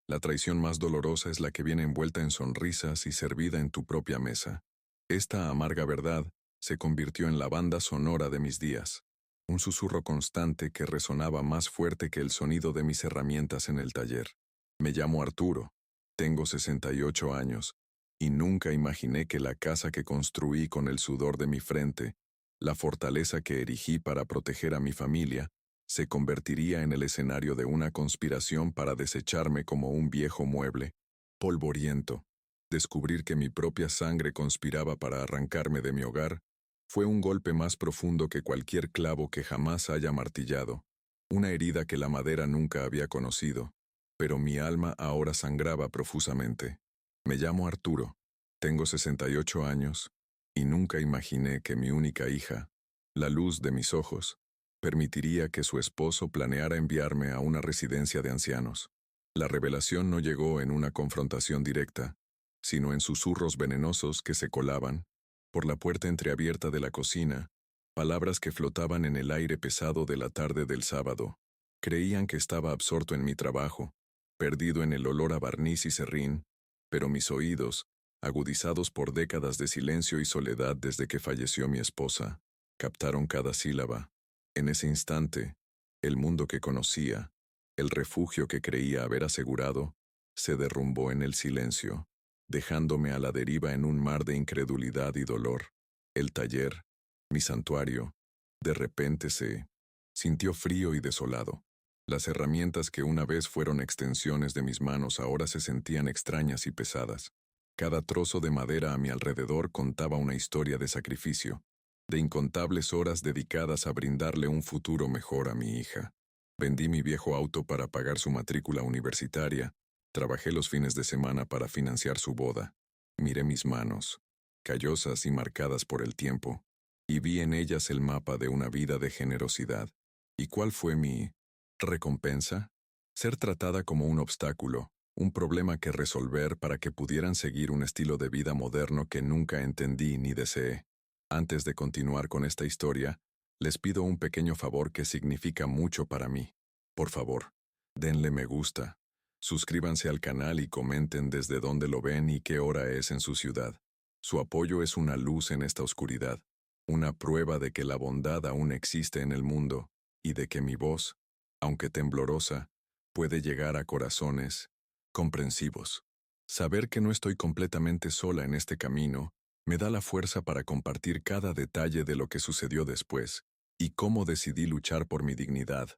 La traición más dolorosa es la que viene envuelta en sonrisas y servida en tu propia mesa. Esta amarga verdad se convirtió en la banda sonora de mis días, un susurro constante que resonaba más fuerte que el sonido de mis herramientas en el taller. Me llamo Arturo, tengo 68 años, y nunca imaginé que la casa que construí con el sudor de mi frente, la fortaleza que erigí para proteger a mi familia, se convertiría en el escenario de una conspiración para desecharme como un viejo mueble, polvoriento. Descubrir que mi propia sangre conspiraba para arrancarme de mi hogar fue un golpe más profundo que cualquier clavo que jamás haya martillado, una herida que la madera nunca había conocido, pero mi alma ahora sangraba profusamente. Me llamo Arturo, tengo 68 años, y nunca imaginé que mi única hija, la luz de mis ojos, permitiría que su esposo planeara enviarme a una residencia de ancianos. La revelación no llegó en una confrontación directa, sino en susurros venenosos que se colaban, por la puerta entreabierta de la cocina, palabras que flotaban en el aire pesado de la tarde del sábado. Creían que estaba absorto en mi trabajo, perdido en el olor a barniz y serrín, pero mis oídos, agudizados por décadas de silencio y soledad desde que falleció mi esposa, captaron cada sílaba. En ese instante, el mundo que conocía, el refugio que creía haber asegurado, se derrumbó en el silencio, dejándome a la deriva en un mar de incredulidad y dolor. El taller, mi santuario, de repente se sintió frío y desolado. Las herramientas que una vez fueron extensiones de mis manos ahora se sentían extrañas y pesadas. Cada trozo de madera a mi alrededor contaba una historia de sacrificio, de incontables horas dedicadas a brindarle un futuro mejor a mi hija. Vendí mi viejo auto para pagar su matrícula universitaria, trabajé los fines de semana para financiar su boda. Miré mis manos, callosas y marcadas por el tiempo, y vi en ellas el mapa de una vida de generosidad. ¿Y cuál fue mi recompensa? Ser tratada como un obstáculo, un problema que resolver para que pudieran seguir un estilo de vida moderno que nunca entendí ni deseé. Antes de continuar con esta historia, les pido un pequeño favor que significa mucho para mí. Por favor, denle me gusta, suscríbanse al canal y comenten desde dónde lo ven y qué hora es en su ciudad. Su apoyo es una luz en esta oscuridad, una prueba de que la bondad aún existe en el mundo y de que mi voz, aunque temblorosa, puede llegar a corazones comprensivos. Saber que no estoy completamente sola en este camino me da la fuerza para compartir cada detalle de lo que sucedió después y cómo decidí luchar por mi dignidad,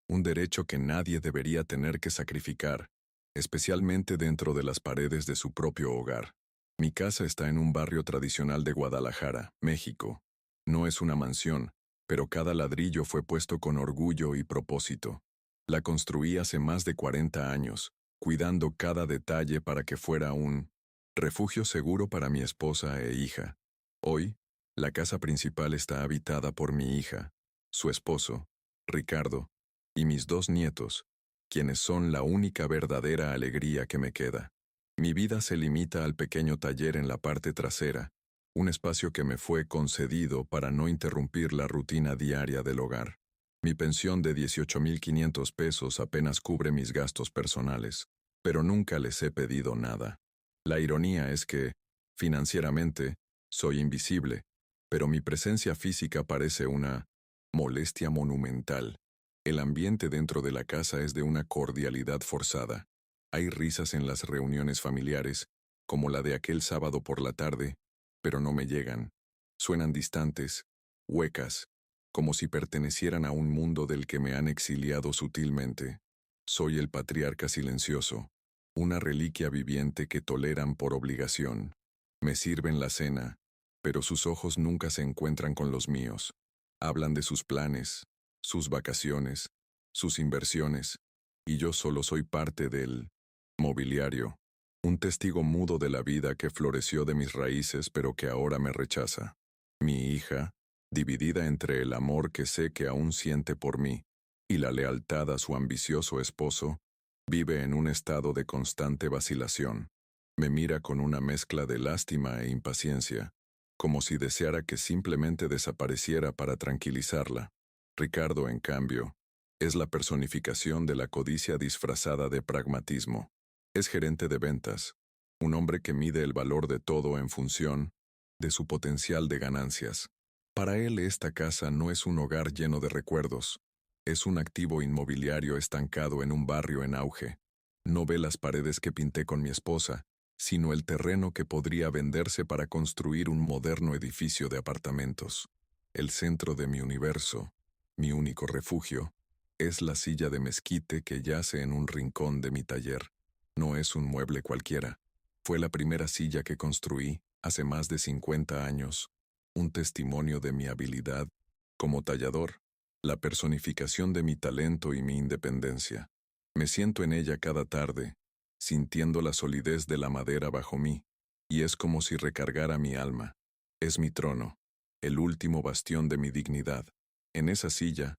un derecho que nadie debería tener que sacrificar, especialmente dentro de las paredes de su propio hogar. Mi casa está en un barrio tradicional de Guadalajara, México. No es una mansión, pero cada ladrillo fue puesto con orgullo y propósito. La construí hace más de 40 años, cuidando cada detalle para que fuera un refugio seguro para mi esposa e hija. Hoy, la casa principal está habitada por mi hija, su esposo, Ricardo, y mis 2 nietos, quienes son la única verdadera alegría que me queda. Mi vida se limita al pequeño taller en la parte trasera, un espacio que me fue concedido para no interrumpir la rutina diaria del hogar. Mi pensión de 18,500 pesos apenas cubre mis gastos personales, pero nunca les he pedido nada. La ironía es que, financieramente, soy invisible, pero mi presencia física parece una molestia monumental. El ambiente dentro de la casa es de una cordialidad forzada. Hay risas en las reuniones familiares, como la de aquel sábado por la tarde, pero no me llegan. Suenan distantes, huecas, como si pertenecieran a un mundo del que me han exiliado sutilmente. Soy el patriarca silencioso, una reliquia viviente que toleran por obligación. Me sirven la cena, pero sus ojos nunca se encuentran con los míos. Hablan de sus planes, sus vacaciones, sus inversiones, y yo solo soy parte del mobiliario, un testigo mudo de la vida que floreció de mis raíces pero que ahora me rechaza. Mi hija, dividida entre el amor que sé que aún siente por mí y la lealtad a su ambicioso esposo, vive en un estado de constante vacilación. Me mira con una mezcla de lástima e impaciencia, como si deseara que simplemente desapareciera para tranquilizarla. Ricardo, en cambio, es la personificación de la codicia disfrazada de pragmatismo. Es gerente de ventas, un hombre que mide el valor de todo en función de su potencial de ganancias. Para él esta casa no es un hogar lleno de recuerdos, es un activo inmobiliario estancado en un barrio en auge. No ve las paredes que pinté con mi esposa, sino el terreno que podría venderse para construir un moderno edificio de apartamentos. El centro de mi universo, mi único refugio, es la silla de mezquite que yace en un rincón de mi taller. No es un mueble cualquiera. Fue la primera silla que construí hace más de 50 años, un testimonio de mi habilidad como tallador, la personificación de mi talento y mi independencia. Me siento en ella cada tarde, sintiendo la solidez de la madera bajo mí, y es como si recargara mi alma. Es mi trono, el último bastión de mi dignidad. En esa silla,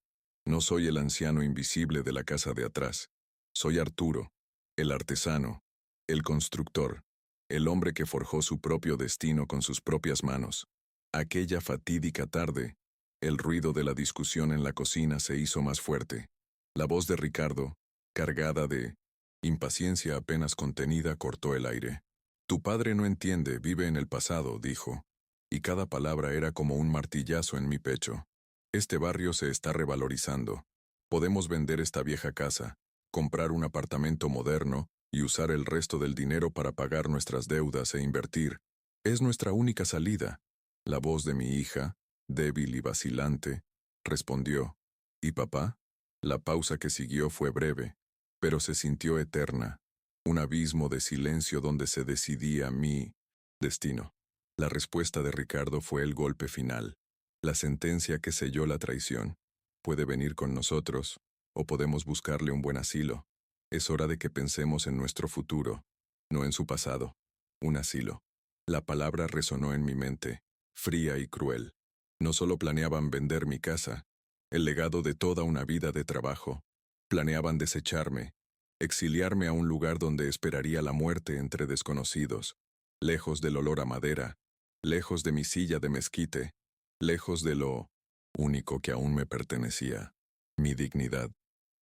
no soy el anciano invisible de la casa de atrás. Soy Arturo, el artesano, el constructor, el hombre que forjó su propio destino con sus propias manos. Aquella fatídica tarde, el ruido de la discusión en la cocina se hizo más fuerte. La voz de Ricardo, cargada de impaciencia apenas contenida, cortó el aire. Tu padre no entiende, vive en el pasado, dijo, y cada palabra era como un martillazo en mi pecho. Este barrio se está revalorizando. Podemos vender esta vieja casa, comprar un apartamento moderno y usar el resto del dinero para pagar nuestras deudas e invertir. Es nuestra única salida. La voz de mi hija, débil y vacilante, respondió. ¿Y papá? La pausa que siguió fue breve, pero se sintió eterna, un abismo de silencio donde se decidía mi destino. La respuesta de Ricardo fue el golpe final, la sentencia que selló la traición. Puede venir con nosotros, o podemos buscarle un buen asilo. Es hora de que pensemos en nuestro futuro, no en su pasado. Un asilo. La palabra resonó en mi mente, fría y cruel. No solo planeaban vender mi casa, el legado de toda una vida de trabajo. Planeaban desecharme, exiliarme a un lugar donde esperaría la muerte entre desconocidos, lejos del olor a madera, lejos de mi silla de mezquite, lejos de lo único que aún me pertenecía, mi dignidad.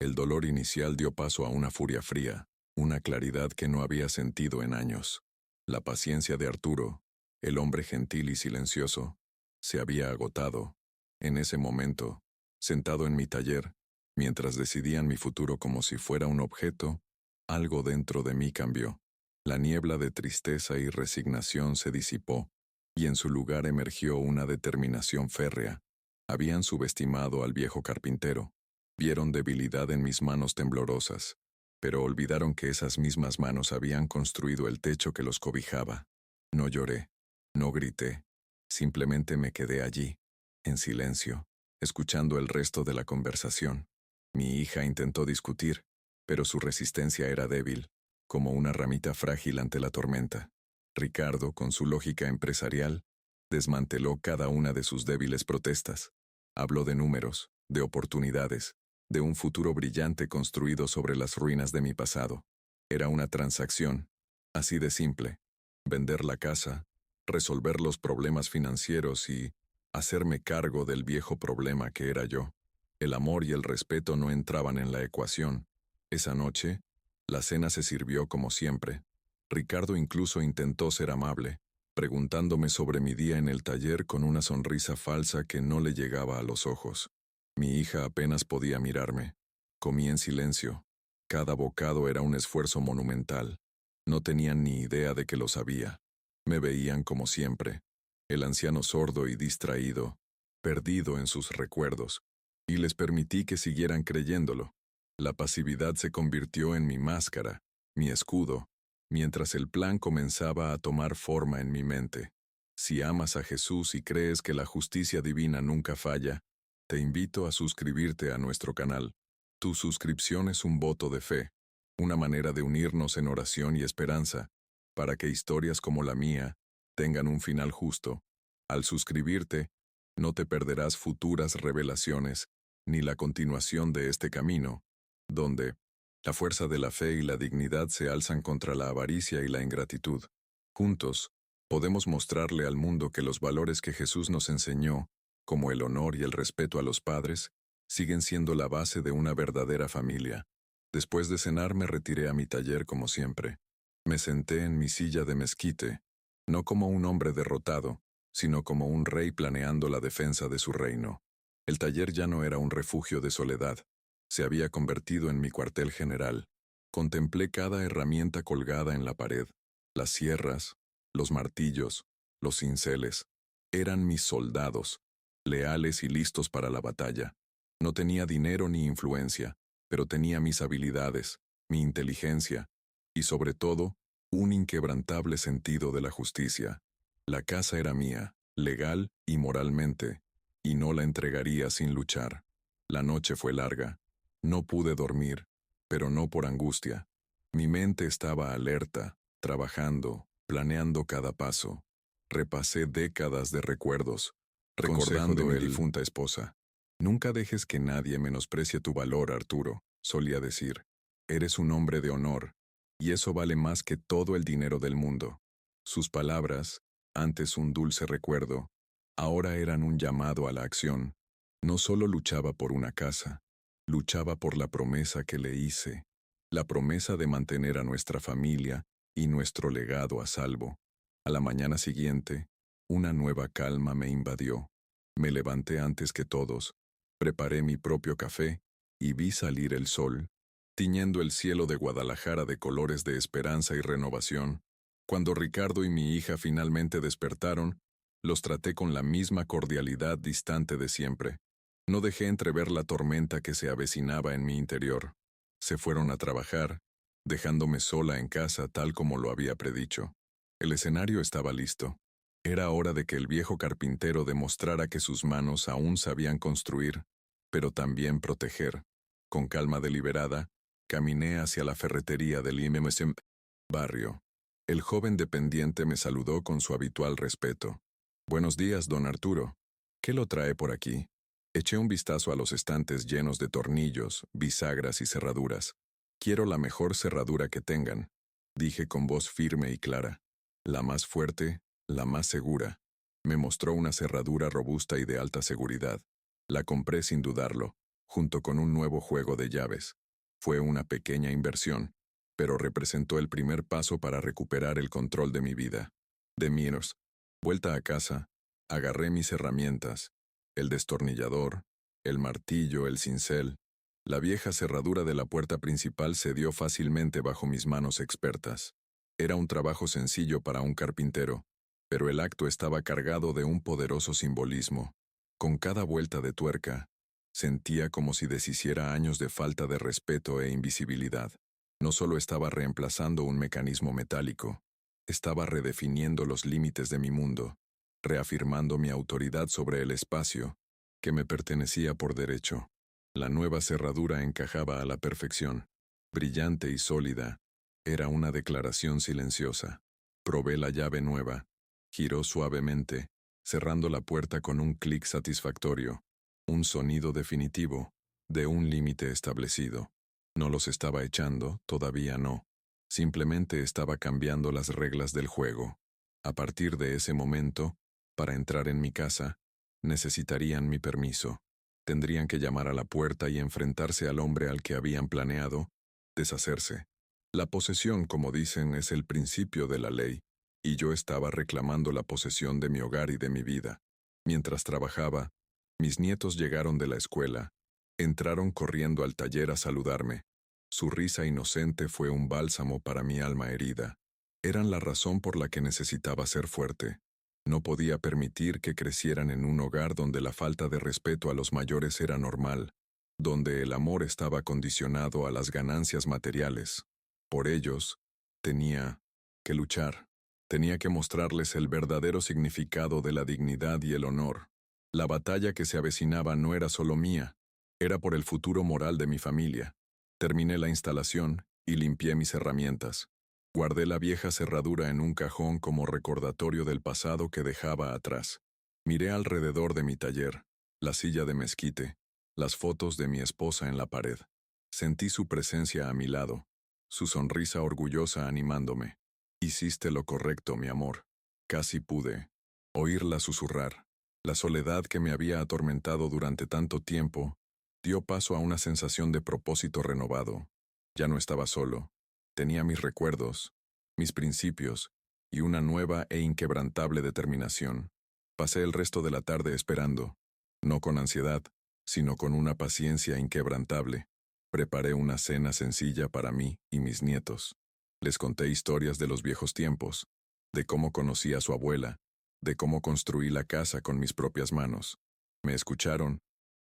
El dolor inicial dio paso a una furia fría, una claridad que no había sentido en años. La paciencia de Arturo, el hombre gentil y silencioso, se había agotado. En ese momento, sentado en mi taller, mientras decidían mi futuro como si fuera un objeto, algo dentro de mí cambió. La niebla de tristeza y resignación se disipó, y en su lugar emergió una determinación férrea. Habían subestimado al viejo carpintero. Vieron debilidad en mis manos temblorosas, pero olvidaron que esas mismas manos habían construido el techo que los cobijaba. No lloré, no grité, simplemente me quedé allí, en silencio, escuchando el resto de la conversación. Mi hija intentó discutir, pero su resistencia era débil, como una ramita frágil ante la tormenta. Ricardo, con su lógica empresarial, desmanteló cada una de sus débiles protestas. Habló de números, de oportunidades, de un futuro brillante construido sobre las ruinas de mi pasado. Era una transacción, así de simple. Vender la casa, resolver los problemas financieros y hacerme cargo del viejo problema que era yo. El amor y el respeto no entraban en la ecuación. Esa noche, la cena se sirvió como siempre. Ricardo incluso intentó ser amable, preguntándome sobre mi día en el taller con una sonrisa falsa que no le llegaba a los ojos. Mi hija apenas podía mirarme. Comí en silencio. Cada bocado era un esfuerzo monumental. No tenían ni idea de que lo sabía. Me veían como siempre, el anciano sordo y distraído, perdido en sus recuerdos, y les permití que siguieran creyéndolo. La pasividad se convirtió en mi máscara, mi escudo, mientras el plan comenzaba a tomar forma en mi mente. Si amas a Jesús y crees que la justicia divina nunca falla, te invito a suscribirte a nuestro canal. Tu suscripción es un voto de fe, una manera de unirnos en oración y esperanza, para que historias como la mía tengan un final justo. Al suscribirte, no te perderás futuras revelaciones, ni la continuación de este camino, donde la fuerza de la fe y la dignidad se alzan contra la avaricia y la ingratitud. Juntos, podemos mostrarle al mundo que los valores que Jesús nos enseñó, como el honor y el respeto a los padres, siguen siendo la base de una verdadera familia. Después de cenar me retiré a mi taller como siempre. Me senté en mi silla de mezquite, no como un hombre derrotado, sino como un rey planeando la defensa de su reino. El taller ya no era un refugio de soledad, se había convertido en mi cuartel general. Contemplé cada herramienta colgada en la pared, las sierras, los martillos, los cinceles. Eran mis soldados, leales y listos para la batalla. No tenía dinero ni influencia, pero tenía mis habilidades, mi inteligencia, y sobre todo, un inquebrantable sentido de la justicia. La casa era mía, legal y moralmente, y no la entregaría sin luchar. La noche fue larga. No pude dormir, pero no por angustia. Mi mente estaba alerta, trabajando, planeando cada paso. Repasé décadas de recuerdos, recordando de mi difunta esposa. Nunca dejes que nadie menosprecie tu valor, Arturo, solía decir. Eres un hombre de honor, y eso vale más que todo el dinero del mundo. Sus palabras, antes un dulce recuerdo, ahora eran un llamado a la acción. No solo luchaba por una casa, luchaba por la promesa que le hice, la promesa de mantener a nuestra familia y nuestro legado a salvo. A la mañana siguiente, una nueva calma me invadió. Me levanté antes que todos, preparé mi propio café y vi salir el sol, tiñendo el cielo de Guadalajara de colores de esperanza y renovación. Cuando Ricardo y mi hija finalmente despertaron, los traté con la misma cordialidad distante de siempre. No dejé entrever la tormenta que se avecinaba en mi interior. Se fueron a trabajar, dejándome sola en casa tal como lo había predicho. El escenario estaba listo. Era hora de que el viejo carpintero demostrara que sus manos aún sabían construir, pero también proteger. Con calma deliberada, caminé hacia la ferretería del IMMSM barrio. El joven dependiente me saludó con su habitual respeto. Buenos días, don Arturo. ¿Qué lo trae por aquí? Eché un vistazo a los estantes llenos de tornillos, bisagras y cerraduras. Quiero la mejor cerradura que tengan, dije con voz firme y clara. La más fuerte, la más segura. Me mostró una cerradura robusta y de alta seguridad. La compré sin dudarlo, junto con un nuevo juego de llaves. Fue una pequeña inversión, pero representó el primer paso para recuperar el control de mi vida. De miros, vuelta a casa, agarré mis herramientas, el destornillador, el martillo, el cincel. La vieja cerradura de la puerta principal cedió fácilmente bajo mis manos expertas. Era un trabajo sencillo para un carpintero, pero el acto estaba cargado de un poderoso simbolismo. Con cada vuelta de tuerca, sentía como si deshiciera años de falta de respeto e invisibilidad. No solo estaba reemplazando un mecanismo metálico, estaba redefiniendo los límites de mi mundo, reafirmando mi autoridad sobre el espacio, que me pertenecía por derecho. La nueva cerradura encajaba a la perfección, brillante y sólida. Era una declaración silenciosa. Probé la llave nueva. Giró suavemente, cerrando la puerta con un clic satisfactorio, un sonido definitivo, de un límite establecido. No los estaba echando, todavía no. Simplemente estaba cambiando las reglas del juego. A partir de ese momento, para entrar en mi casa, necesitarían mi permiso. Tendrían que llamar a la puerta y enfrentarse al hombre al que habían planeado deshacerse. La posesión, como dicen, es el principio de la ley, y yo estaba reclamando la posesión de mi hogar y de mi vida. Mientras trabajaba, mis nietos llegaron de la escuela, entraron corriendo al taller a saludarme. Su risa inocente fue un bálsamo para mi alma herida. Eran la razón por la que necesitaba ser fuerte. No podía permitir que crecieran en un hogar donde la falta de respeto a los mayores era normal, donde el amor estaba condicionado a las ganancias materiales. Por ellos, tenía que luchar. Tenía que mostrarles el verdadero significado de la dignidad y el honor. La batalla que se avecinaba no era solo mía, era por el futuro moral de mi familia. Terminé la instalación y limpié mis herramientas. Guardé la vieja cerradura en un cajón como recordatorio del pasado que dejaba atrás. Miré alrededor de mi taller, la silla de mezquite, las fotos de mi esposa en la pared. Sentí su presencia a mi lado, su sonrisa orgullosa animándome. Hiciste lo correcto, mi amor. Casi pude oírla susurrar. La soledad que me había atormentado durante tanto tiempo dio paso a una sensación de propósito renovado. Ya no estaba solo. Tenía mis recuerdos, mis principios y una nueva e inquebrantable determinación. Pasé el resto de la tarde esperando, no con ansiedad, sino con una paciencia inquebrantable. Preparé una cena sencilla para mí y mis nietos. Les conté historias de los viejos tiempos, de cómo conocí a su abuela, de cómo construí la casa con mis propias manos. Me escucharon,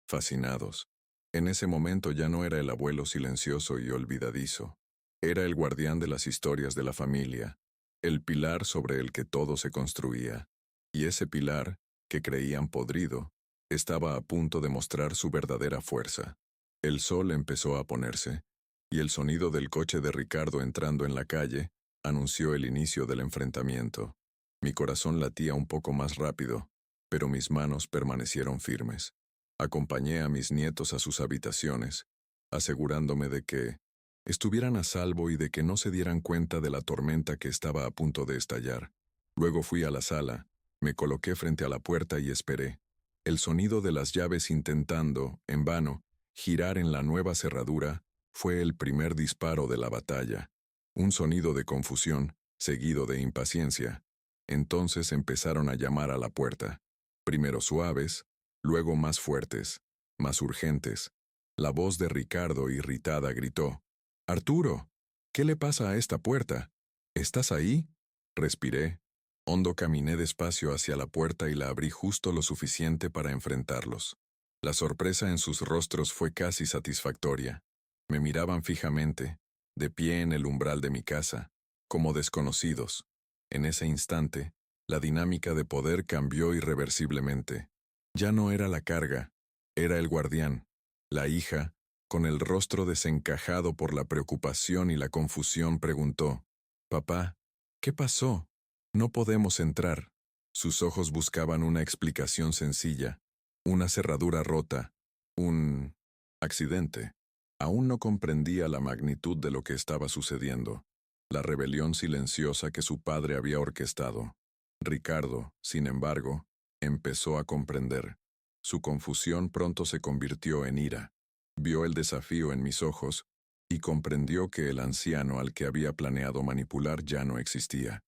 fascinados. En ese momento ya no era el abuelo silencioso y olvidadizo. Era el guardián de las historias de la familia, el pilar sobre el que todo se construía. Y ese pilar, que creían podrido, estaba a punto de mostrar su verdadera fuerza. El sol empezó a ponerse, y el sonido del coche de Ricardo entrando en la calle anunció el inicio del enfrentamiento. Mi corazón latía un poco más rápido, pero mis manos permanecieron firmes. Acompañé a mis nietos a sus habitaciones, asegurándome de que estuvieran a salvo y de que no se dieran cuenta de la tormenta que estaba a punto de estallar. Luego fui a la sala, me coloqué frente a la puerta y esperé. El sonido de las llaves intentando, en vano, girar en la nueva cerradura fue el primer disparo de la batalla. Un sonido de confusión, seguido de impaciencia. Entonces empezaron a llamar a la puerta. Primero suaves, luego más fuertes, más urgentes. La voz de Ricardo, irritada, gritó: «Arturo, ¿qué le pasa a esta puerta? ¿Estás ahí?» Respiré. Hondo caminé despacio hacia la puerta y la abrí justo lo suficiente para enfrentarlos. La sorpresa en sus rostros fue casi satisfactoria. Me miraban fijamente, de pie en el umbral de mi casa, como desconocidos. En ese instante, la dinámica de poder cambió irreversiblemente. Ya no era la carga, era el guardián. La hija, con el rostro desencajado por la preocupación y la confusión, preguntó: «Papá, ¿qué pasó? No podemos entrar». Sus ojos buscaban una explicación sencilla, una cerradura rota, un accidente. Aún no comprendía la magnitud de lo que estaba sucediendo, la rebelión silenciosa que su padre había orquestado. Ricardo, sin embargo, empezó a comprender. Su confusión pronto se convirtió en ira. Vio el desafío en mis ojos y comprendió que el anciano al que había planeado manipular ya no existía.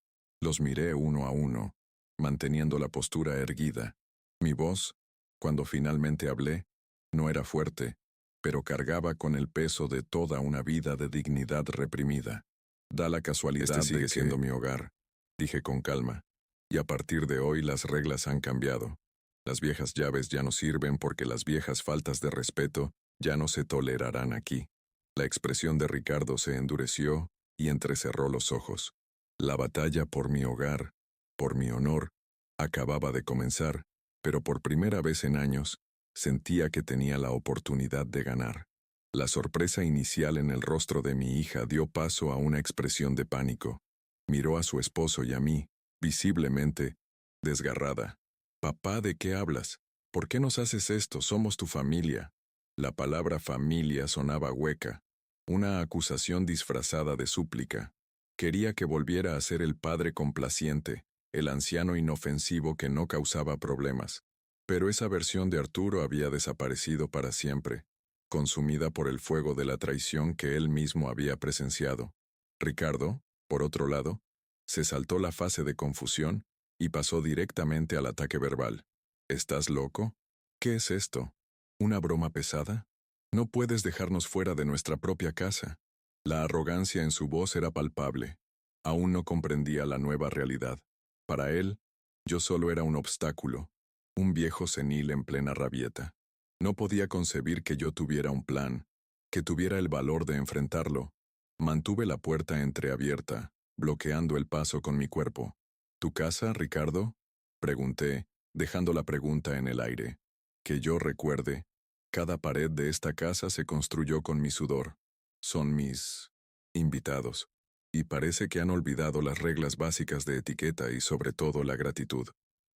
Los miré uno a uno, manteniendo la postura erguida. Mi voz, cuando finalmente hablé, no era fuerte, pero cargaba con el peso de toda una vida de dignidad reprimida. Da la casualidad Este sigue de que siendo mi hogar, dije con calma, y a partir de hoy las reglas han cambiado. Las viejas llaves ya no sirven porque las viejas faltas de respeto ya no se tolerarán aquí. La expresión de Ricardo se endureció y entrecerró los ojos. La batalla por mi hogar, por mi honor, acababa de comenzar, pero por primera vez en años, sentía que tenía la oportunidad de ganar. La sorpresa inicial en el rostro de mi hija dio paso a una expresión de pánico. Miró a su esposo y a mí, visiblemente desgarrada. «Papá, ¿de qué hablas? ¿Por qué nos haces esto? Somos tu familia». La palabra familia sonaba hueca, una acusación disfrazada de súplica. Quería que volviera a ser el padre complaciente, el anciano inofensivo que no causaba problemas. Pero esa versión de Arturo había desaparecido para siempre, consumida por el fuego de la traición que él mismo había presenciado. Ricardo, por otro lado, se saltó la fase de confusión y pasó directamente al ataque verbal. «¿Estás loco? ¿Qué es esto? ¿Una broma pesada? No puedes dejarnos fuera de nuestra propia casa». La arrogancia en su voz era palpable. Aún no comprendía la nueva realidad. Para él, yo solo era un obstáculo, un viejo senil en plena rabieta. No podía concebir que yo tuviera un plan, que tuviera el valor de enfrentarlo. Mantuve la puerta entreabierta, bloqueando el paso con mi cuerpo. «¿Tu casa, Ricardo?», pregunté, dejando la pregunta en el aire. Que yo recuerde, cada pared de esta casa se construyó con mi sudor. Son mis invitados, y parece que han olvidado las reglas básicas de etiqueta y sobre todo la gratitud.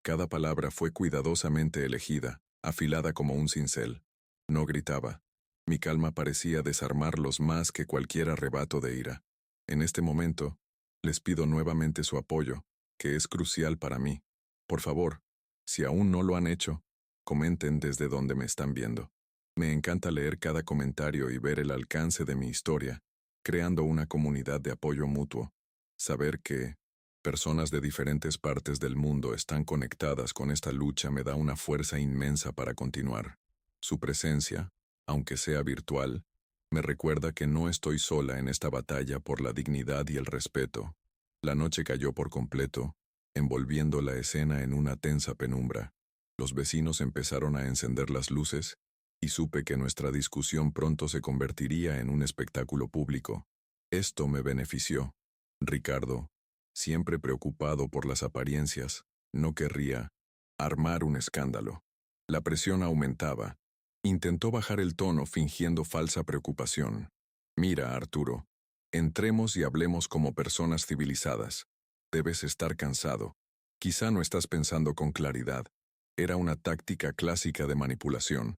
Cada palabra fue cuidadosamente elegida, afilada como un cincel. No gritaba. Mi calma parecía desarmarlos más que cualquier arrebato de ira. En este momento, les pido nuevamente su apoyo, que es crucial para mí. Por favor, si aún no lo han hecho, comenten desde donde me están viendo. Me encanta leer cada comentario y ver el alcance de mi historia, creando una comunidad de apoyo mutuo. Saber que personas de diferentes partes del mundo están conectadas con esta lucha me da una fuerza inmensa para continuar. Su presencia, aunque sea virtual, me recuerda que no estoy sola en esta batalla por la dignidad y el respeto. La noche cayó por completo, envolviendo la escena en una tensa penumbra. Los vecinos empezaron a encender las luces, y supe que nuestra discusión pronto se convertiría en un espectáculo público. Esto me benefició. Ricardo, siempre preocupado por las apariencias, no querría armar un escándalo. La presión aumentaba. Intentó bajar el tono fingiendo falsa preocupación. Mira, Arturo, entremos y hablemos como personas civilizadas. Debes estar cansado. Quizá no estás pensando con claridad. Era una táctica clásica de manipulación.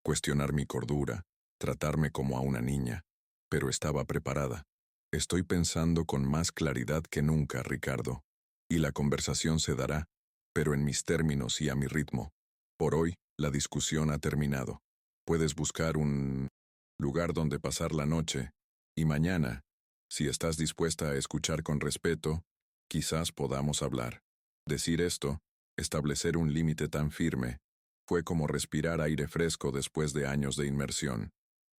Cuestionar mi cordura, tratarme como a una niña. Pero estaba preparada. Estoy pensando con más claridad que nunca, Ricardo. Y la conversación se dará, pero en mis términos y a mi ritmo. Por hoy, la discusión ha terminado. Puedes buscar un lugar donde pasar la noche, y mañana, si estás dispuesta a escuchar con respeto, quizás podamos hablar. Decir esto, establecer un límite tan firme, fue como respirar aire fresco después de años de inmersión.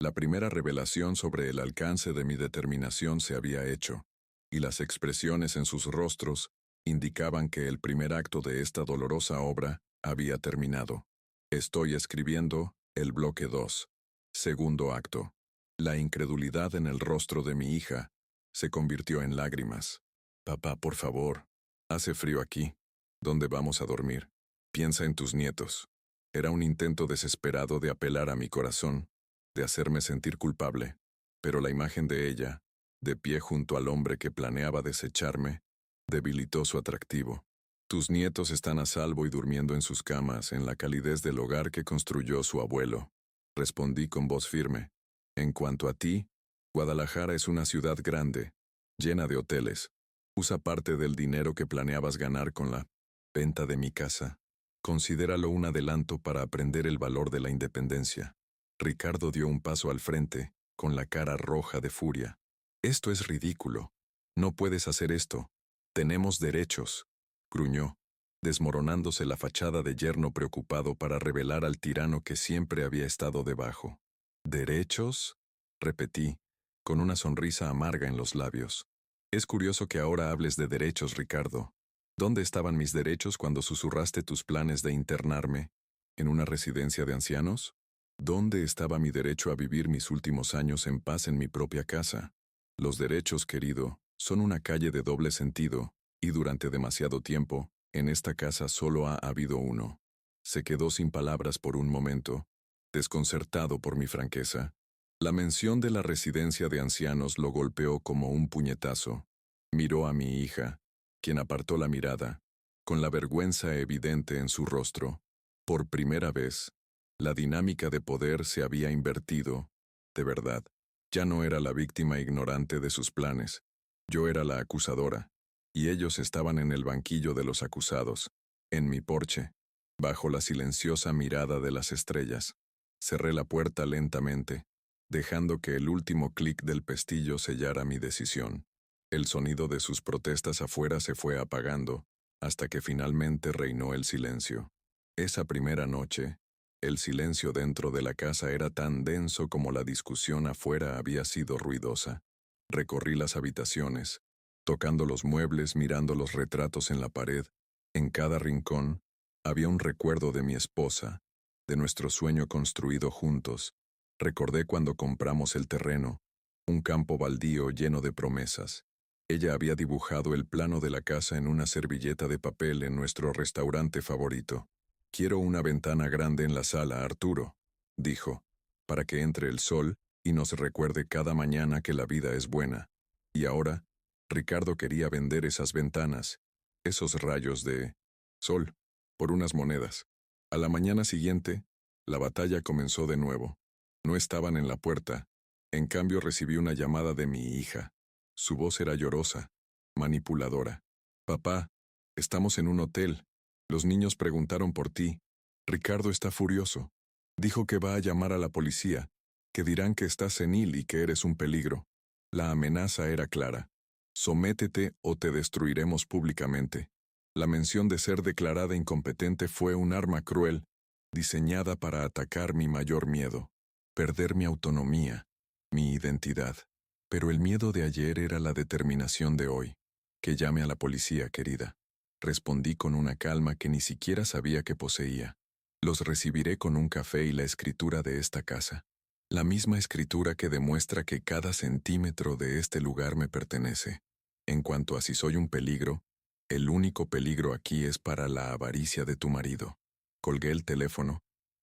La primera revelación sobre el alcance de mi determinación se había hecho, y las expresiones en sus rostros indicaban que el primer acto de esta dolorosa obra había terminado. Estoy escribiendo el bloque 2. Segundo acto. La incredulidad en el rostro de mi hija se convirtió en lágrimas. Papá, por favor, hace frío aquí. ¿Dónde vamos a dormir? Piensa en tus nietos. Era un intento desesperado de apelar a mi corazón, de hacerme sentir culpable, pero la imagen de ella, de pie junto al hombre que planeaba desecharme, debilitó su atractivo. Tus nietos están a salvo y durmiendo en sus camas en la calidez del hogar que construyó su abuelo. Respondí con voz firme. En cuanto a ti, Guadalajara es una ciudad grande, llena de hoteles. Usa parte del dinero que planeabas ganar con la venta de mi casa. Considéralo un adelanto para aprender el valor de la independencia. Ricardo dio un paso al frente, con la cara roja de furia. Esto es ridículo. No puedes hacer esto. Tenemos derechos, gruñó, desmoronándose la fachada de yerno preocupado para revelar al tirano que siempre había estado debajo. ¿Derechos? Repetí, con una sonrisa amarga en los labios. Es curioso que ahora hables de derechos, Ricardo. ¿Dónde estaban mis derechos cuando susurraste tus planes de internarme? ¿En una residencia de ancianos? ¿Dónde estaba mi derecho a vivir mis últimos años en paz en mi propia casa? Los derechos, querido, son una calle de doble sentido, y durante demasiado tiempo, en esta casa solo ha habido uno. Se quedó sin palabras por un momento, desconcertado por mi franqueza. La mención de la residencia de ancianos lo golpeó como un puñetazo. Miró a mi hija, quien apartó la mirada, con la vergüenza evidente en su rostro. Por primera vez, la dinámica de poder se había invertido, de verdad. Ya no era la víctima ignorante de sus planes. Yo era la acusadora, y ellos estaban en el banquillo de los acusados, en mi porche, bajo la silenciosa mirada de las estrellas. Cerré la puerta lentamente, dejando que el último clic del pestillo sellara mi decisión. El sonido de sus protestas afuera se fue apagando, hasta que finalmente reinó el silencio. Esa primera noche, el silencio dentro de la casa era tan denso como la discusión afuera había sido ruidosa. Recorrí las habitaciones, tocando los muebles, mirando los retratos en la pared. En cada rincón había un recuerdo de mi esposa, de nuestro sueño construido juntos. Recordé cuando compramos el terreno, un campo baldío lleno de promesas. Ella había dibujado el plano de la casa en una servilleta de papel en nuestro restaurante favorito. Quiero una ventana grande en la sala, Arturo, dijo, para que entre el sol y nos recuerde cada mañana que la vida es buena. Y ahora, Ricardo quería vender esas ventanas, esos rayos de sol, por unas monedas. A la mañana siguiente, la batalla comenzó de nuevo. No estaban en la puerta. En cambio recibí una llamada de mi hija. Su voz era llorosa, manipuladora. Papá, estamos en un hotel. Los niños preguntaron por ti. Ricardo está furioso. Dijo que va a llamar a la policía, que dirán que estás senil y que eres un peligro. La amenaza era clara. Sométete o te destruiremos públicamente. La mención de ser declarada incompetente fue un arma cruel, diseñada para atacar mi mayor miedo, perder mi autonomía, mi identidad. Pero el miedo de ayer era la determinación de hoy. Que llame a la policía, querida. Respondí con una calma que ni siquiera sabía que poseía. Los recibiré con un café y la escritura de esta casa. La misma escritura que demuestra que cada centímetro de este lugar me pertenece. En cuanto a si soy un peligro, el único peligro aquí es para la avaricia de tu marido. Colgué el teléfono.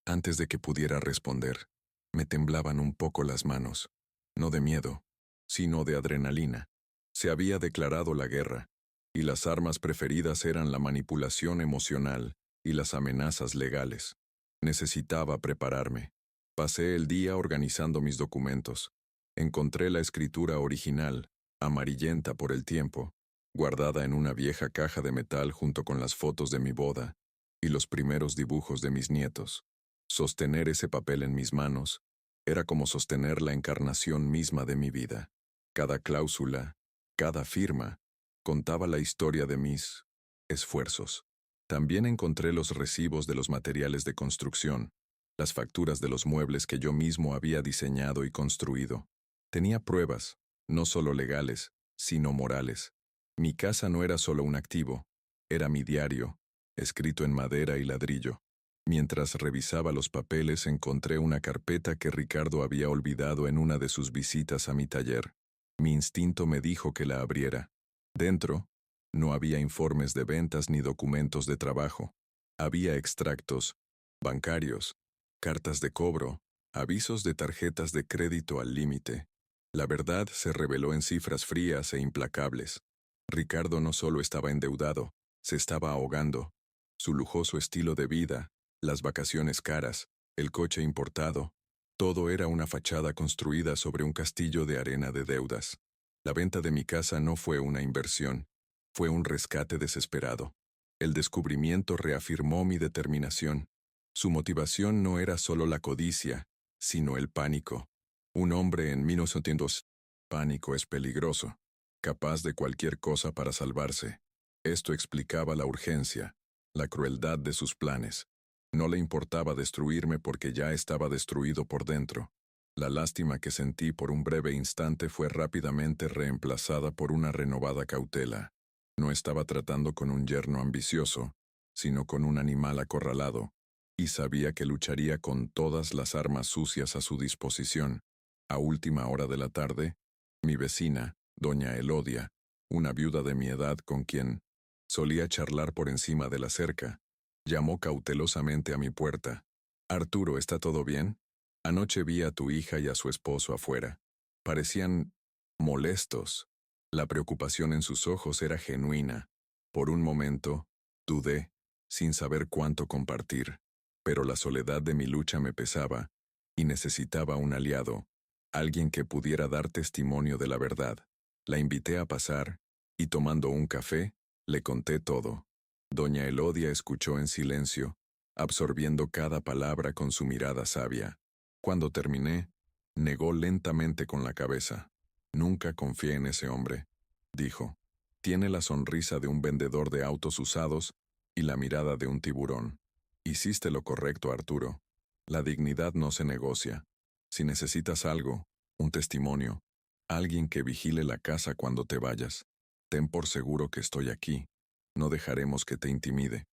Antes de que pudiera responder, me temblaban un poco las manos. No de miedo, sino de adrenalina. Se había declarado la guerra, y las armas preferidas eran la manipulación emocional y las amenazas legales. Necesitaba prepararme. Pasé el día organizando mis documentos. Encontré la escritura original, amarillenta por el tiempo, guardada en una vieja caja de metal junto con las fotos de mi boda y los primeros dibujos de mis nietos. Sostener ese papel en mis manos era como sostener la encarnación misma de mi vida. Cada cláusula, cada firma, contaba la historia de mis esfuerzos. También encontré los recibos de los materiales de construcción, las facturas de los muebles que yo mismo había diseñado y construido. Tenía pruebas, no solo legales, sino morales. Mi casa no era solo un activo, era mi diario, escrito en madera y ladrillo. Mientras revisaba los papeles encontré una carpeta que Ricardo había olvidado en una de sus visitas a mi taller. Mi instinto me dijo que la abriera. Dentro, no había informes de ventas ni documentos de trabajo. Había extractos bancarios, cartas de cobro, avisos de tarjetas de crédito al límite. La verdad se reveló en cifras frías e implacables. Ricardo no solo estaba endeudado, se estaba ahogando. Su lujoso estilo de vida, las vacaciones caras, el coche importado, todo era una fachada construida sobre un castillo de arena de deudas. La venta de mi casa no fue una inversión, fue un rescate desesperado. El descubrimiento reafirmó mi determinación. Su motivación no era solo la codicia, sino el pánico. Un hombre en 1900. Pánico es peligroso, capaz de cualquier cosa para salvarse. Esto explicaba la urgencia, la crueldad de sus planes. No le importaba destruirme porque ya estaba destruido por dentro. La lástima que sentí por un breve instante fue rápidamente reemplazada por una renovada cautela. No estaba tratando con un yerno ambicioso, sino con un animal acorralado, y sabía que lucharía con todas las armas sucias a su disposición. A última hora de la tarde, mi vecina, doña Elodia, una viuda de mi edad con quien solía charlar por encima de la cerca, llamó cautelosamente a mi puerta. «Arturo, ¿está todo bien? Anoche vi a tu hija y a su esposo afuera. Parecían molestos. La preocupación en sus ojos era genuina. Por un momento, dudé, sin saber cuánto compartir. Pero la soledad de mi lucha me pesaba, y necesitaba un aliado, alguien que pudiera dar testimonio de la verdad. La invité a pasar, y tomando un café, le conté todo. Doña Elodia escuchó en silencio, absorbiendo cada palabra con su mirada sabia. Cuando terminé, negó lentamente con la cabeza. «Nunca confié en ese hombre», dijo. «Tiene la sonrisa de un vendedor de autos usados y la mirada de un tiburón. Hiciste lo correcto, Arturo. La dignidad no se negocia. Si necesitas algo, un testimonio, alguien que vigile la casa cuando te vayas, ten por seguro que estoy aquí. No dejaremos que te intimide».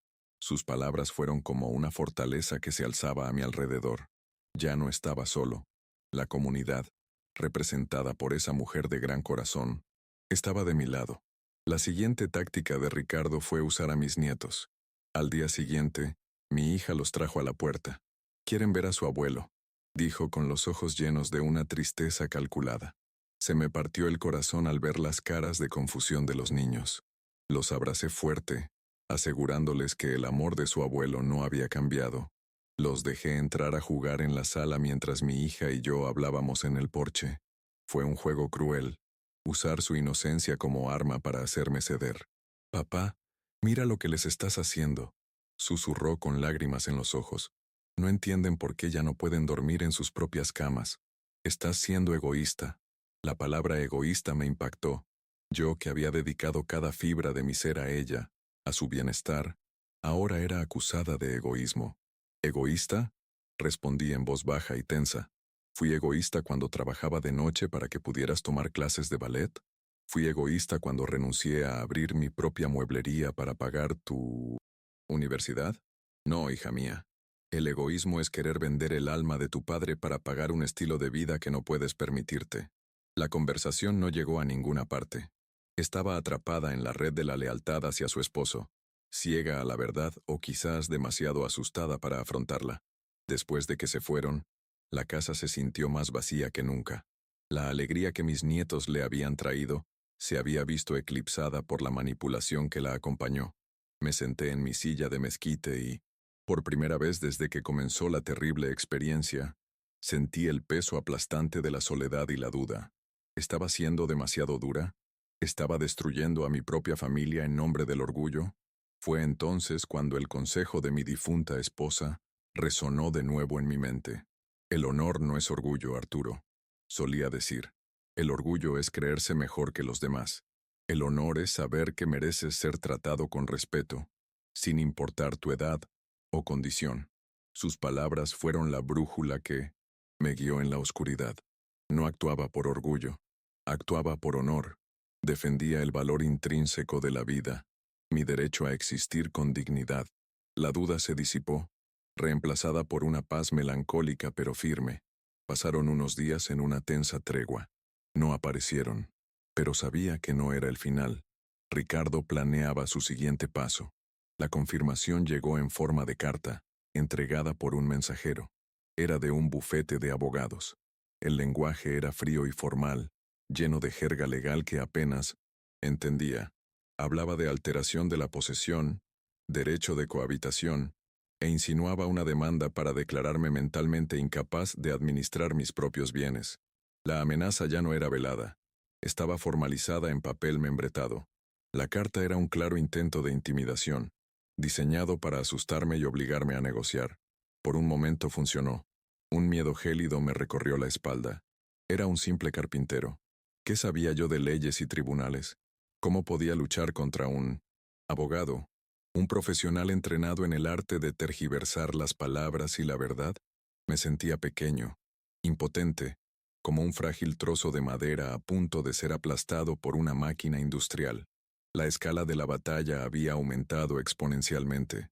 Sus palabras fueron como una fortaleza que se alzaba a mi alrededor. Ya no estaba solo. La comunidad, representada por esa mujer de gran corazón, estaba de mi lado. La siguiente táctica de Ricardo fue usar a mis nietos. Al día siguiente, mi hija los trajo a la puerta. «Quieren ver a su abuelo», dijo con los ojos llenos de una tristeza calculada. Se me partió el corazón al ver las caras de confusión de los niños. Los abracé fuerte, asegurándoles que el amor de su abuelo no había cambiado. Los dejé entrar a jugar en la sala mientras mi hija y yo hablábamos en el porche. Fue un juego cruel, usar su inocencia como arma para hacerme ceder. «Papá, mira lo que les estás haciendo», susurró con lágrimas en los ojos. «No entienden por qué ya no pueden dormir en sus propias camas. Estás siendo egoísta». La palabra egoísta me impactó. Yo, que había dedicado cada fibra de mi ser a ella, a su bienestar, ahora era acusada de egoísmo. ¿Egoísta? Respondí en voz baja y tensa. ¿Fui egoísta cuando trabajaba de noche para que pudieras tomar clases de ballet? ¿Fui egoísta cuando renuncié a abrir mi propia mueblería para pagar tu universidad? No, hija mía. El egoísmo es querer vender el alma de tu padre para pagar un estilo de vida que no puedes permitirte. La conversación no llegó a ninguna parte. Estaba atrapada en la red de la lealtad hacia su esposo, ciega a la verdad o quizás demasiado asustada para afrontarla. Después de que se fueron, la casa se sintió más vacía que nunca. La alegría que mis nietos le habían traído se había visto eclipsada por la manipulación que la acompañó. Me senté en mi silla de mezquite y, por primera vez desde que comenzó la terrible experiencia, sentí el peso aplastante de la soledad y la duda. ¿Estaba siendo demasiado dura? ¿Estaba destruyendo a mi propia familia en nombre del orgullo? Fue entonces cuando el consejo de mi difunta esposa resonó de nuevo en mi mente. El honor no es orgullo, Arturo, solía decir. El orgullo es creerse mejor que los demás. El honor es saber que mereces ser tratado con respeto, sin importar tu edad o condición. Sus palabras fueron la brújula que me guió en la oscuridad. No actuaba por orgullo, actuaba por honor. Defendía el valor intrínseco de la vida, mi derecho a existir con dignidad. La duda se disipó, reemplazada por una paz melancólica pero firme. Pasaron unos días en una tensa tregua. No aparecieron, pero sabía que no era el final. Ricardo planeaba su siguiente paso. La confirmación llegó en forma de carta, entregada por un mensajero. Era de un bufete de abogados. El lenguaje era frío y formal, lleno de jerga legal que apenas entendía. Hablaba de alteración de la posesión, derecho de cohabitación, e insinuaba una demanda para declararme mentalmente incapaz de administrar mis propios bienes. La amenaza ya no era velada. Estaba formalizada en papel membretado. La carta era un claro intento de intimidación, diseñado para asustarme y obligarme a negociar. Por un momento funcionó. Un miedo gélido me recorrió la espalda. Era un simple carpintero. ¿Qué sabía yo de leyes y tribunales? ¿Cómo podía luchar contra un abogado, un profesional entrenado en el arte de tergiversar las palabras y la verdad? Me sentía pequeño, impotente, como un frágil trozo de madera a punto de ser aplastado por una máquina industrial. La escala de la batalla había aumentado exponencialmente.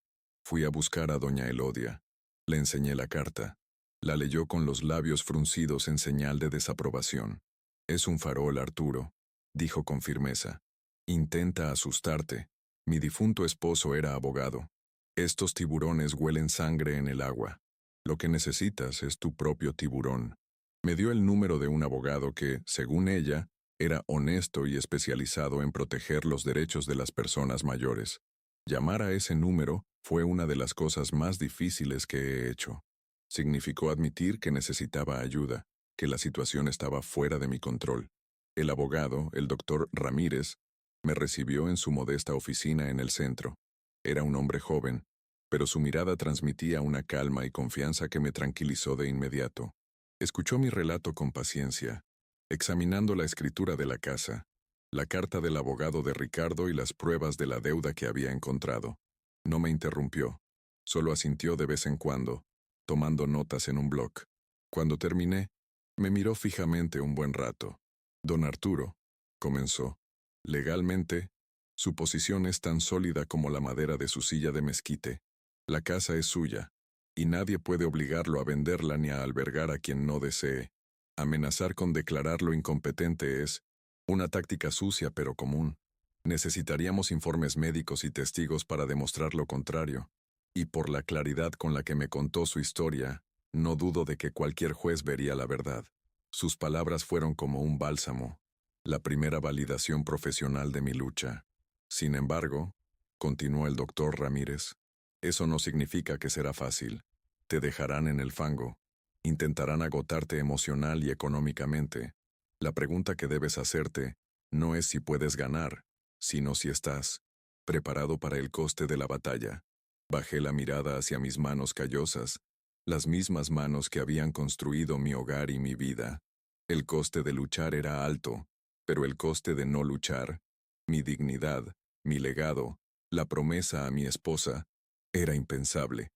Fui a buscar a doña Elodia. Le enseñé la carta. La leyó con los labios fruncidos en señal de desaprobación. «Es un farol, Arturo», dijo con firmeza. «Intenta asustarte. Mi difunto esposo era abogado. Estos tiburones huelen sangre en el agua. Lo que necesitas es tu propio tiburón». Me dio el número de un abogado que, según ella, era honesto y especializado en proteger los derechos de las personas mayores. Llamar a ese número fue una de las cosas más difíciles que he hecho. Significó admitir que necesitaba ayuda, que la situación estaba fuera de mi control. El abogado, el doctor Ramírez, me recibió en su modesta oficina en el centro. Era un hombre joven, pero su mirada transmitía una calma y confianza que me tranquilizó de inmediato. Escuchó mi relato con paciencia, examinando la escritura de la casa, la carta del abogado de Ricardo y las pruebas de la deuda que había encontrado. No me interrumpió, solo asintió de vez en cuando, tomando notas en un bloc. Cuando terminé, me miró fijamente un buen rato. «Don Arturo», comenzó, «legalmente, su posición es tan sólida como la madera de su silla de mezquite. La casa es suya, y nadie puede obligarlo a venderla ni a albergar a quien no desee. Amenazar con declararlo incompetente es una táctica sucia pero común. Necesitaríamos informes médicos y testigos para demostrar lo contrario. Y por la claridad con la que me contó su historia, no dudo de que cualquier juez vería la verdad». Sus palabras fueron como un bálsamo, la primera validación profesional de mi lucha. «Sin embargo», continuó el doctor Ramírez, «eso no significa que será fácil. Te dejarán en el fango. Intentarán agotarte emocional y económicamente. La pregunta que debes hacerte no es si puedes ganar, sino si estás preparado para el coste de la batalla». Bajé la mirada hacia mis manos callosas, las mismas manos que habían construido mi hogar y mi vida. El coste de luchar era alto, Pero el coste de no luchar, mi dignidad, mi legado, la promesa a mi esposa, era impensable.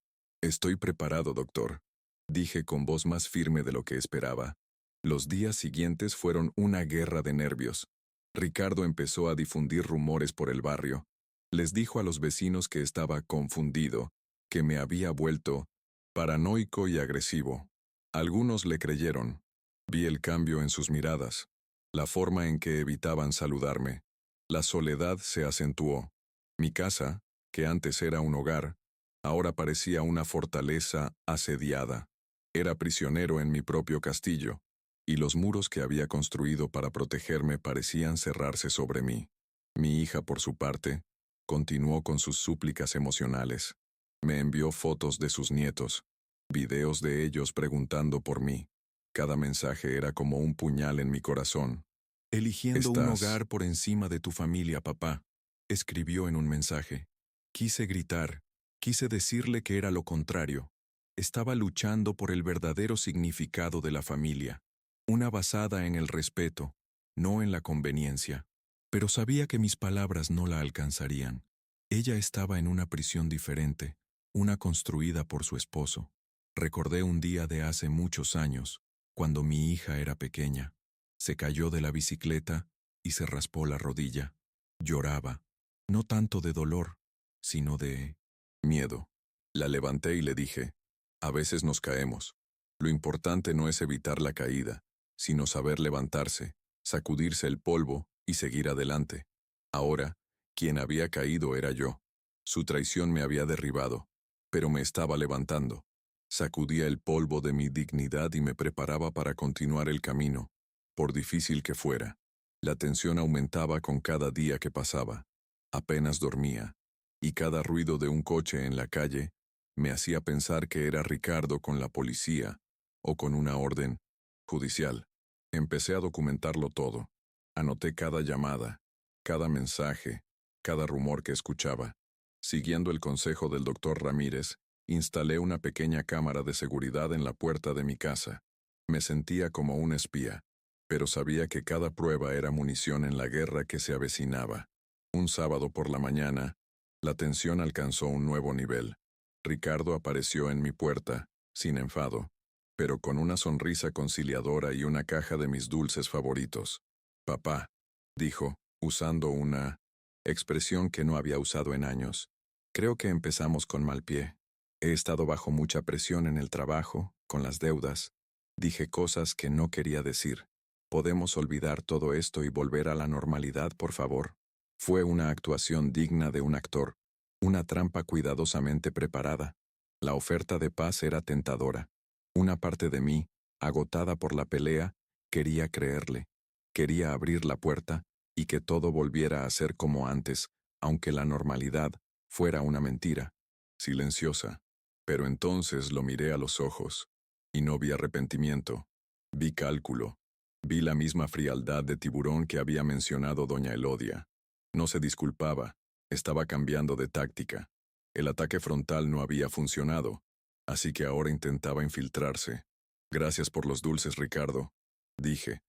Estoy preparado, doctor, dije con voz más firme de lo que esperaba. Los días siguientes fueron una guerra de nervios. Ricardo empezó a difundir rumores por el barrio. Les dijo a los vecinos que estaba confundido, que me había vuelto paranoico y agresivo. Algunos le creyeron. Vi el cambio en sus miradas, la forma en que evitaban saludarme. La soledad se acentuó. Mi casa, que antes era un hogar, ahora parecía una fortaleza asediada. Era prisionero en mi propio castillo, y los muros que había construido para protegerme parecían cerrarse sobre mí. Mi hija, por su parte, continuó con sus súplicas emocionales. Me envió fotos de sus nietos, videos de ellos preguntando por mí. Cada mensaje era como un puñal en mi corazón. Eligiendo un hogar por encima de tu familia, papá, escribió en un mensaje. Quise gritar, quise decirle que era lo contrario. Estaba luchando por el verdadero significado de la familia, una basada en el respeto, no en la conveniencia. Pero sabía que mis palabras no la alcanzarían. Ella estaba en una prisión diferente, una construida por su esposo. Recordé un día de hace muchos años, cuando mi hija era pequeña. Se cayó de la bicicleta y se raspó la rodilla. Lloraba, no tanto de dolor, sino de miedo. La levanté y le dije, a veces nos caemos. Lo importante no es evitar la caída, sino saber levantarse, sacudirse el polvo y seguir adelante. Ahora, quien había caído era yo. Su traición me había derribado, pero me estaba levantando. Sacudía el polvo de mi dignidad y me preparaba para continuar el camino, por difícil que fuera. La tensión aumentaba con cada día que pasaba. Apenas dormía, y cada ruido de un coche en la calle me hacía pensar que era Ricardo con la policía o con una orden judicial. Empecé a documentarlo todo. Anoté cada llamada, cada mensaje, cada rumor que escuchaba. Siguiendo el consejo del doctor Ramírez, instalé una pequeña cámara de seguridad en la puerta de mi casa. Me sentía como un espía, pero sabía que cada prueba era munición en la guerra que se avecinaba. Un sábado por la mañana, la tensión alcanzó un nuevo nivel. Ricardo apareció en mi puerta, sin enfado, pero con una sonrisa conciliadora y una caja de mis dulces favoritos. Papá, dijo, usando una expresión que no había usado en años. Creo que empezamos con mal pie. He estado bajo mucha presión en el trabajo, con las deudas. Dije cosas que no quería decir. ¿Podemos olvidar todo esto y volver a la normalidad, por favor? Fue una actuación digna de un actor, una trampa cuidadosamente preparada. La oferta de paz era tentadora. Una parte de mí, agotada por la pelea, quería creerle. Quería abrir la puerta y que todo volviera a ser como antes, aunque la normalidad fuera una mentira, silenciosa. Pero entonces lo miré a los ojos, y no vi arrepentimiento. Vi cálculo. Vi la misma frialdad de tiburón que había mencionado doña Elodia. No se disculpaba, estaba cambiando de táctica. El ataque frontal no había funcionado, así que ahora intentaba infiltrarse. Gracias por los dulces, Ricardo, dije,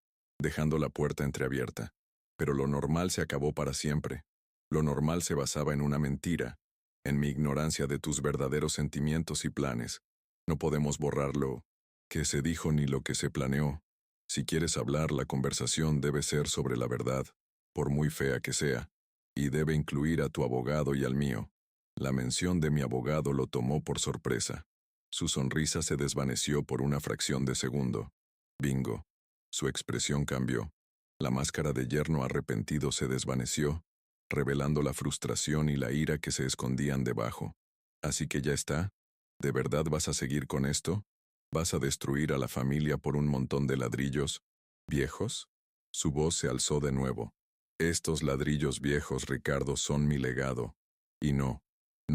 dejando la puerta entreabierta. Pero lo normal se acabó para siempre. Lo normal se basaba en una mentira, en mi ignorancia de tus verdaderos sentimientos y planes. No podemos borrar lo que se dijo ni lo que se planeó. Si quieres hablar, la conversación debe ser sobre la verdad, por muy fea que sea, y debe incluir a tu abogado y al mío. La mención de mi abogado lo tomó por sorpresa. Su sonrisa se desvaneció por una fracción de segundo. Bingo. Su expresión cambió. La máscara de yerno arrepentido se desvaneció, revelando la frustración y la ira que se escondían debajo. Así que ya está. ¿De verdad vas a seguir con esto? ¿Vas a destruir a la familia por un montón de ladrillos viejos? Su voz se alzó de nuevo. Estos ladrillos viejos, Ricardo, son mi legado. Y no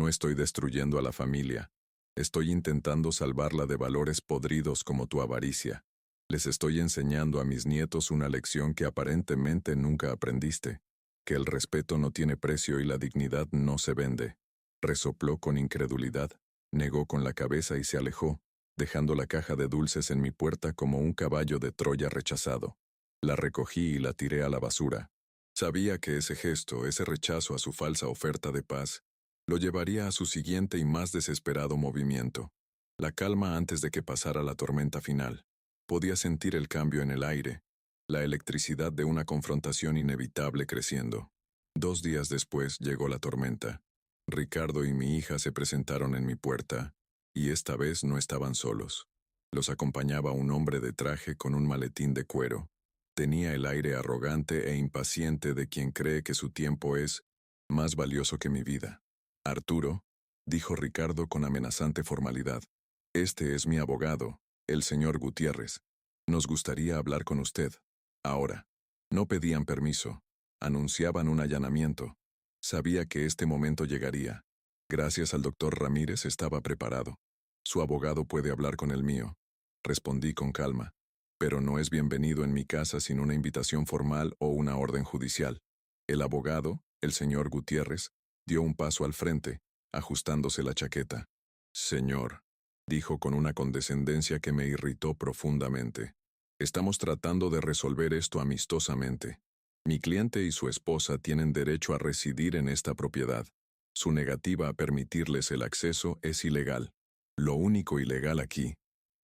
estoy destruyendo a la familia. Estoy intentando salvarla de valores podridos como tu avaricia. Les estoy enseñando a mis nietos una lección que aparentemente nunca aprendiste, que el respeto no tiene precio y la dignidad no se vende. Resopló con incredulidad, negó con la cabeza y se alejó, dejando la caja de dulces en mi puerta como un caballo de Troya rechazado. La recogí y la tiré a la basura. Sabía que ese gesto, ese rechazo a su falsa oferta de paz, lo llevaría a su siguiente y más desesperado movimiento, la calma antes de que pasara la tormenta final. Podía sentir el cambio en el aire, la electricidad de una confrontación inevitable creciendo. 2 días después llegó la tormenta. Ricardo y mi hija se presentaron en mi puerta, y esta vez no estaban solos. Los acompañaba un hombre de traje con un maletín de cuero. Tenía el aire arrogante e impaciente de quien cree que su tiempo es más valioso que mi vida. Arturo, dijo Ricardo con amenazante formalidad, este es mi abogado, el señor Gutiérrez. Nos gustaría hablar con usted. Ahora. No pedían permiso. Anunciaban un allanamiento. Sabía que este momento llegaría. Gracias al doctor Ramírez estaba preparado. Su abogado puede hablar con el mío. Respondí con calma. Pero no es bienvenido en mi casa sin una invitación formal o una orden judicial. El abogado, el señor Gutiérrez, dio un paso al frente, ajustándose la chaqueta. Señor, dijo con una condescendencia que me irritó profundamente. Estamos tratando de resolver esto amistosamente. Mi cliente y su esposa tienen derecho a residir en esta propiedad. Su negativa a permitirles el acceso es ilegal. Lo único ilegal aquí,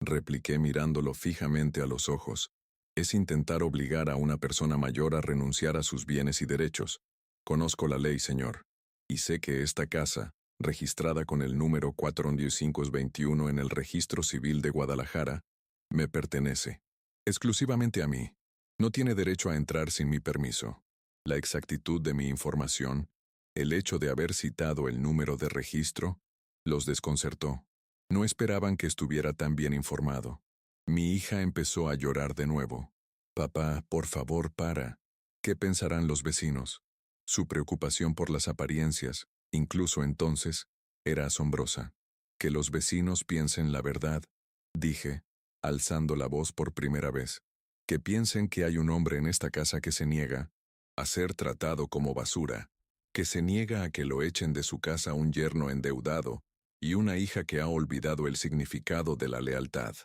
repliqué mirándolo fijamente a los ojos, es intentar obligar a una persona mayor a renunciar a sus bienes y derechos. Conozco la ley, señor, y sé que esta casa, registrada con el número 41521 en el Registro Civil de Guadalajara, me pertenece. Exclusivamente a mí. No tiene derecho a entrar sin mi permiso. La exactitud de mi información, el hecho de haber citado el número de registro, los desconcertó. No esperaban que estuviera tan bien informado. Mi hija empezó a llorar de nuevo. Papá, por favor, para. ¿Qué pensarán los vecinos? Su preocupación por las apariencias, incluso entonces, era asombrosa. Que los vecinos piensen la verdad, dije, alzando la voz por primera vez. Que piensen que hay un hombre en esta casa que se niega a ser tratado como basura, que se niega a que lo echen de su casa un yerno endeudado y una hija que ha olvidado el significado de la lealtad.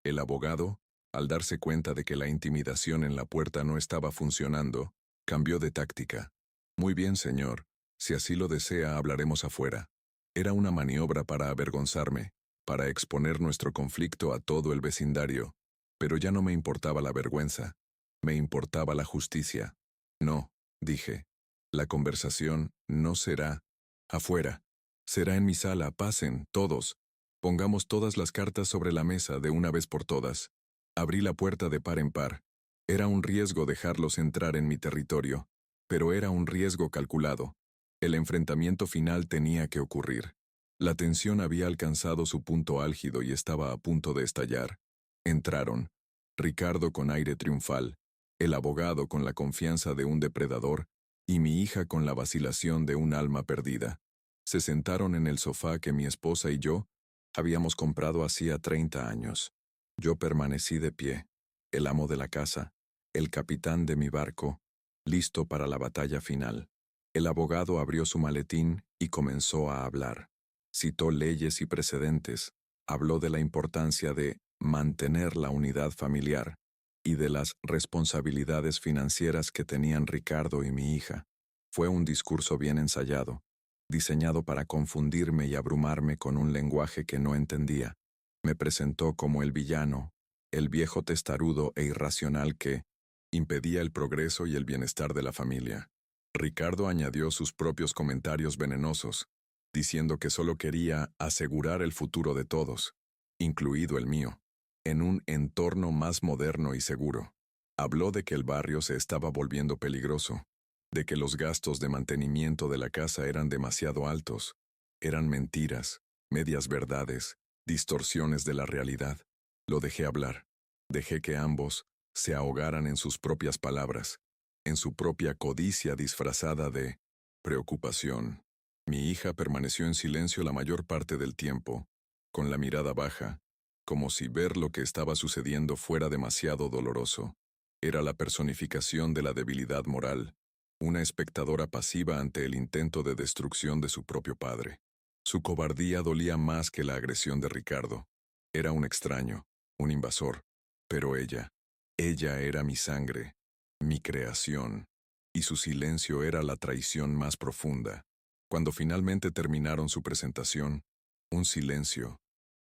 El abogado, al darse cuenta de que la intimidación en la puerta no estaba funcionando, cambió de táctica. Muy bien, señor, si así lo desea, hablaremos afuera. Era una maniobra para avergonzarme, para exponer nuestro conflicto a todo el vecindario, pero ya no me importaba la vergüenza, me importaba la justicia. No, dije, la conversación no será afuera. Será en mi sala, pasen, todos. Pongamos todas las cartas sobre la mesa de una vez por todas. Abrí la puerta de par en par. Era un riesgo dejarlos entrar en mi territorio, pero era un riesgo calculado. El enfrentamiento final tenía que ocurrir. La tensión había alcanzado su punto álgido y estaba a punto de estallar. Entraron. Ricardo con aire triunfal, el abogado con la confianza de un depredador y mi hija con la vacilación de un alma perdida. Se sentaron en el sofá que mi esposa y yo habíamos comprado hacía 30 años. Yo permanecí de pie, el amo de la casa, el capitán de mi barco, listo para la batalla final. El abogado abrió su maletín y comenzó a hablar. Citó leyes y precedentes, habló de la importancia de mantener la unidad familiar y de las responsabilidades financieras que tenían Ricardo y mi hija. Fue un discurso bien ensayado, diseñado para confundirme y abrumarme con un lenguaje que no entendía. Me presentó como el villano, el viejo testarudo e irracional que impedía el progreso y el bienestar de la familia. Ricardo añadió sus propios comentarios venenosos, diciendo que solo quería asegurar el futuro de todos, incluido el mío, en un entorno más moderno y seguro. Habló de que el barrio se estaba volviendo peligroso, de que los gastos de mantenimiento de la casa eran demasiado altos. Eran mentiras, medias verdades, distorsiones de la realidad. Lo dejé hablar. Dejé que ambos se ahogaran en sus propias palabras, en su propia codicia disfrazada de preocupación. Mi hija permaneció en silencio la mayor parte del tiempo, con la mirada baja, como si ver lo que estaba sucediendo fuera demasiado doloroso. Era la personificación de la debilidad moral, una espectadora pasiva ante el intento de destrucción de su propio padre. Su cobardía dolía más que la agresión de Ricardo. Era un extraño, un invasor, pero ella era mi sangre, mi creación, y su silencio era la traición más profunda. Cuando finalmente terminaron su presentación, un silencio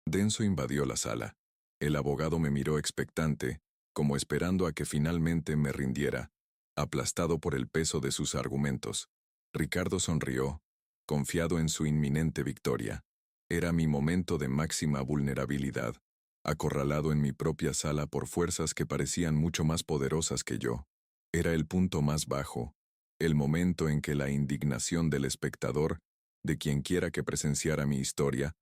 denso invadió la sala. El abogado me miró expectante, como esperando a que finalmente me rindiera, aplastado por el peso de sus argumentos. Ricardo sonrió, confiado en su inminente victoria. Era mi momento de máxima vulnerabilidad, acorralado en mi propia sala por fuerzas que parecían mucho más poderosas que yo. Era el punto más bajo, el momento en que la indignación del espectador, de quienquiera que presenciara mi historia,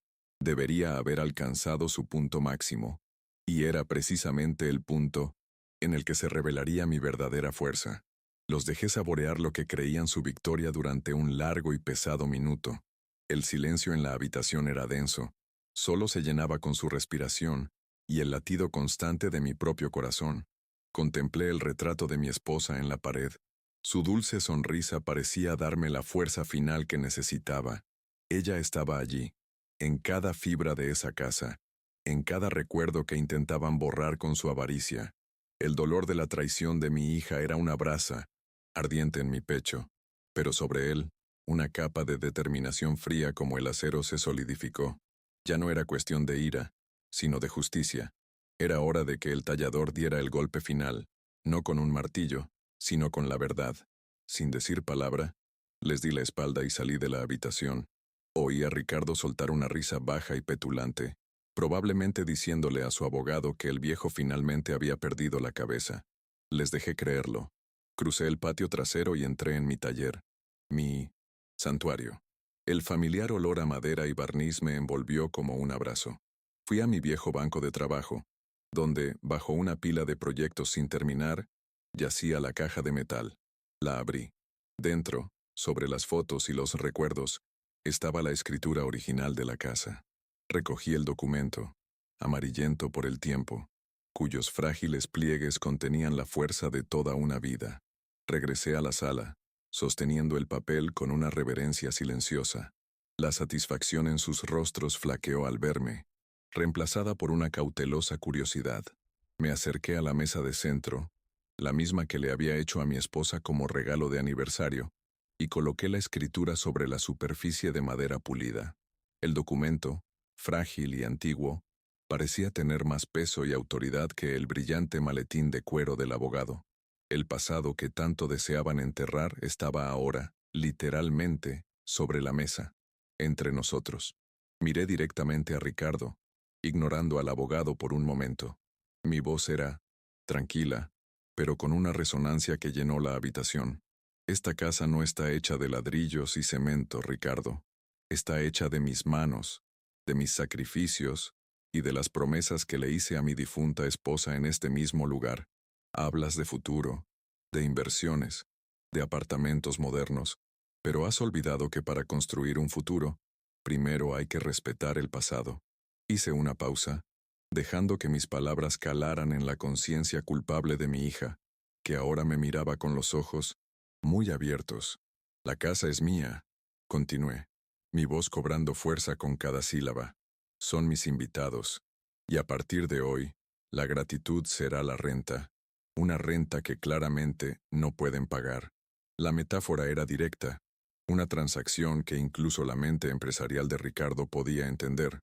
debería haber alcanzado su punto máximo, y era precisamente el punto en el que se revelaría mi verdadera fuerza. Los dejé saborear lo que creían su victoria durante un largo y pesado minuto. El silencio en la habitación era denso, solo se llenaba con su respiración y el latido constante de mi propio corazón. Contemplé el retrato de mi esposa en la pared. Su dulce sonrisa parecía darme la fuerza final que necesitaba. Ella estaba allí, en cada fibra de esa casa, en cada recuerdo que intentaban borrar con su avaricia. El dolor de la traición de mi hija era una brasa, ardiente en mi pecho, pero sobre él, una capa de determinación fría como el acero se solidificó. Ya no era cuestión de ira, sino de justicia. Era hora de que el tallador diera el golpe final, no con un martillo, sino con la verdad. Sin decir palabra, les di la espalda y salí de la habitación. Oí a Ricardo soltar una risa baja y petulante, probablemente diciéndole a su abogado que el viejo finalmente había perdido la cabeza. Les dejé creerlo. Crucé el patio trasero y entré en mi taller, mi santuario. El familiar olor a madera y barniz me envolvió como un abrazo. Fui a mi viejo banco de trabajo, donde, bajo una pila de proyectos sin terminar, yacía la caja de metal. La abrí. Dentro, sobre las fotos y los recuerdos, estaba la escritura original de la casa. Recogí el documento, amarillento por el tiempo, cuyos frágiles pliegues contenían la fuerza de toda una vida. Regresé a la sala, sosteniendo el papel con una reverencia silenciosa. La satisfacción en sus rostros flaqueó al verme, reemplazada por una cautelosa curiosidad. Me acerqué a la mesa de centro, la misma que le había hecho a mi esposa como regalo de aniversario, y coloqué la escritura sobre la superficie de madera pulida. El documento, frágil y antiguo, parecía tener más peso y autoridad que el brillante maletín de cuero del abogado. El pasado que tanto deseaban enterrar estaba ahora, literalmente, sobre la mesa, entre nosotros. Miré directamente a Ricardo, ignorando al abogado por un momento. Mi voz era tranquila, pero con una resonancia que llenó la habitación. Esta casa no está hecha de ladrillos y cemento, Ricardo. Está hecha de mis manos, de mis sacrificios y de las promesas que le hice a mi difunta esposa en este mismo lugar. Hablas de futuro, de inversiones, de apartamentos modernos, pero has olvidado que para construir un futuro, primero hay que respetar el pasado. Hice una pausa, dejando que mis palabras calaran en la conciencia culpable de mi hija, que ahora me miraba con los ojos muy abiertos. La casa es mía, continué, mi voz cobrando fuerza con cada sílaba. Son mis invitados, y a partir de hoy, la gratitud será la renta, una renta que claramente no pueden pagar. La metáfora era directa, una transacción que incluso la mente empresarial de Ricardo podía entender.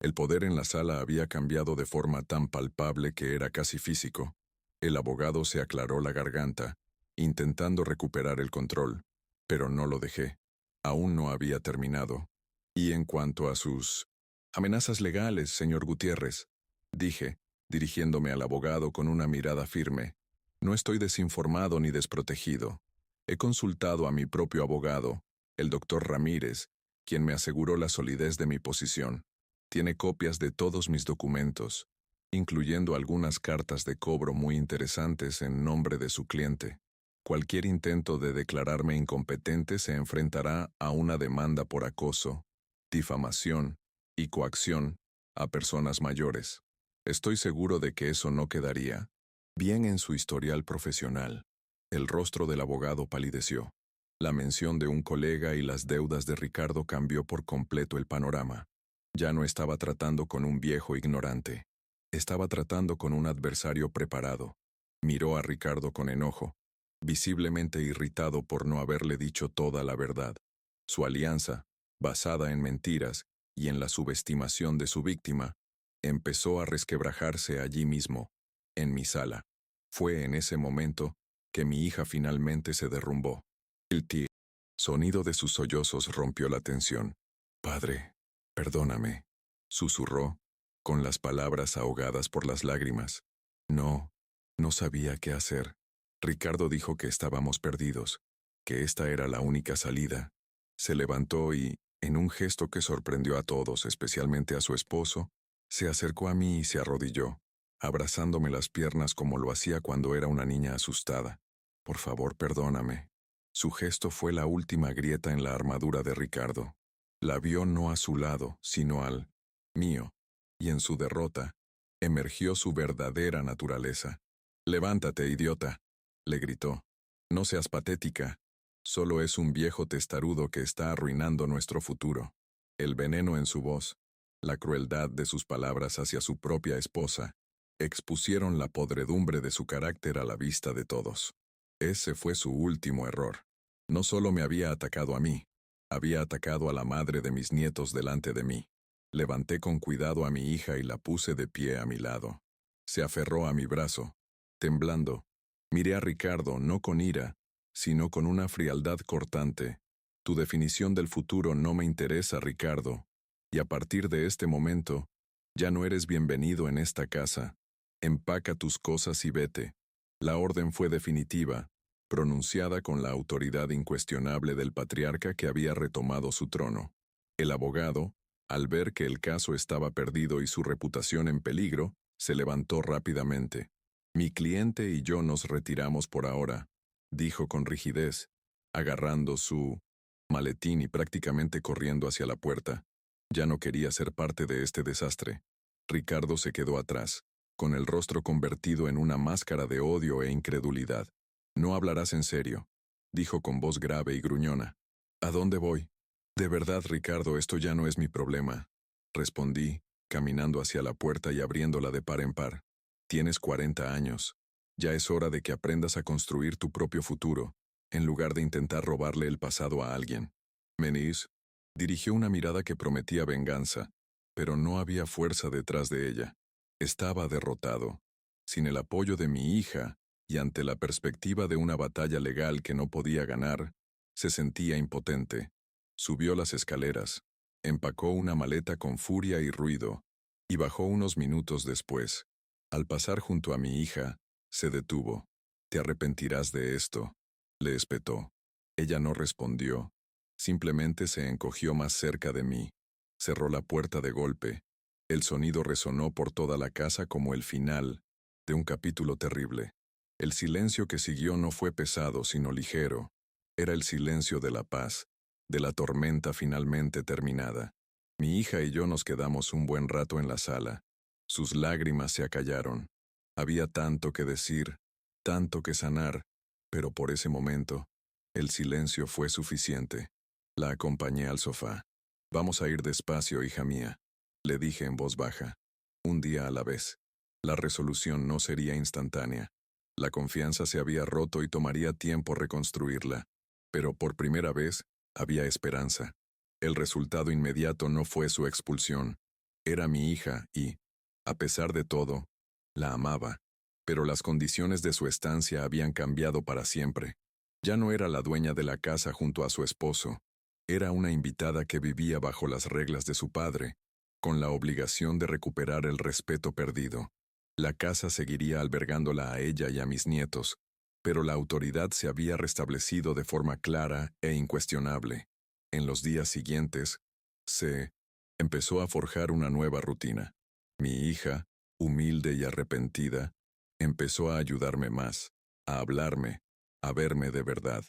El poder en la sala había cambiado de forma tan palpable que era casi físico. El abogado se aclaró la garganta, intentando recuperar el control, pero no lo dejé. Aún no había terminado. Y en cuanto a sus amenazas legales, señor Gutiérrez, dije, dirigiéndome al abogado con una mirada firme, no estoy desinformado ni desprotegido. He consultado a mi propio abogado, el doctor Ramírez, quien me aseguró la solidez de mi posición. Tiene copias de todos mis documentos, incluyendo algunas cartas de cobro muy interesantes en nombre de su cliente. Cualquier intento de declararme incompetente se enfrentará a una demanda por acoso, difamación y coacción a personas mayores. Estoy seguro de que eso no quedaría bien en su historial profesional. El rostro del abogado palideció. La mención de un colega y las deudas de Ricardo cambió por completo el panorama. Ya no estaba tratando con un viejo ignorante. Estaba tratando con un adversario preparado. Miró a Ricardo con enojo, visiblemente irritado por no haberle dicho toda la verdad. Su alianza, basada en mentiras y en la subestimación de su víctima, empezó a resquebrajarse allí mismo, en mi sala. Fue en ese momento que mi hija finalmente se derrumbó. El sonido de sus sollozos rompió la tensión. «Padre, perdóname», susurró, con las palabras ahogadas por las lágrimas. No sabía qué hacer. Ricardo dijo que estábamos perdidos, que esta era la única salida. Se levantó y, en un gesto que sorprendió a todos, especialmente a su esposo, se acercó a mí y se arrodilló, abrazándome las piernas como lo hacía cuando era una niña asustada. «Por favor, perdóname». Su gesto fue la última grieta en la armadura de Ricardo. La vio no a su lado, sino al mío, y en su derrota emergió su verdadera naturaleza. «Levántate, idiota», le gritó. «No seas patética. Solo es un viejo testarudo que está arruinando nuestro futuro». El veneno en su voz, la crueldad de sus palabras hacia su propia esposa, expusieron la podredumbre de su carácter a la vista de todos. Ese fue su último error. No solo me había atacado a mí, había atacado a la madre de mis nietos delante de mí. Levanté con cuidado a mi hija y la puse de pie a mi lado. Se aferró a mi brazo. Temblando, miré a Ricardo no con ira, sino con una frialdad cortante. «Tu definición del futuro no me interesa, Ricardo, y a partir de este momento, ya no eres bienvenido en esta casa. Empaca tus cosas y vete». La orden fue definitiva, pronunciada con la autoridad incuestionable del patriarca que había retomado su trono. El abogado, al ver que el caso estaba perdido y su reputación en peligro, se levantó rápidamente. «Mi cliente y yo nos retiramos por ahora», dijo con rigidez, agarrando su maletín y prácticamente corriendo hacia la puerta. Ya no quería ser parte de este desastre. Ricardo se quedó atrás, con el rostro convertido en una máscara de odio e incredulidad. «No hablarás en serio», dijo con voz grave y gruñona. «¿A dónde voy?» «De verdad, Ricardo, esto ya no es mi problema», respondí, caminando hacia la puerta y abriéndola de par en par. «Tienes 40 años. Ya es hora de que aprendas a construir tu propio futuro, en lugar de intentar robarle el pasado a alguien». Menis dirigió una mirada que prometía venganza, pero no había fuerza detrás de ella. Estaba derrotado. Sin el apoyo de mi hija, y ante la perspectiva de una batalla legal que no podía ganar, se sentía impotente. Subió las escaleras, empacó una maleta con furia y ruido, y bajó unos minutos después. Al pasar junto a mi hija, se detuvo. «Te arrepentirás de esto», le espetó. Ella no respondió. Simplemente se encogió más cerca de mí. Cerró la puerta de golpe. El sonido resonó por toda la casa como el final de un capítulo terrible. El silencio que siguió no fue pesado, sino ligero. Era el silencio de la paz, de la tormenta finalmente terminada. Mi hija y yo nos quedamos un buen rato en la sala. Sus lágrimas se acallaron. Había tanto que decir, tanto que sanar, pero por ese momento, el silencio fue suficiente. La acompañé al sofá. «Vamos a ir despacio, hija mía», le dije en voz baja. «Un día a la vez. La resolución no sería instantánea. La confianza se había roto y tomaría tiempo reconstruirla. Pero por primera vez, había esperanza. El resultado inmediato no fue su expulsión. Era mi hija y, a pesar de todo, la amaba. Pero las condiciones de su estancia habían cambiado para siempre. Ya no era la dueña de la casa junto a su esposo. Era una invitada que vivía bajo las reglas de su padre, con la obligación de recuperar el respeto perdido. La casa seguiría albergándola a ella y a mis nietos, pero la autoridad se había restablecido de forma clara e incuestionable. En los días siguientes, se empezó a forjar una nueva rutina. Mi hija, humilde y arrepentida, empezó a ayudarme más, a hablarme, a verme de verdad.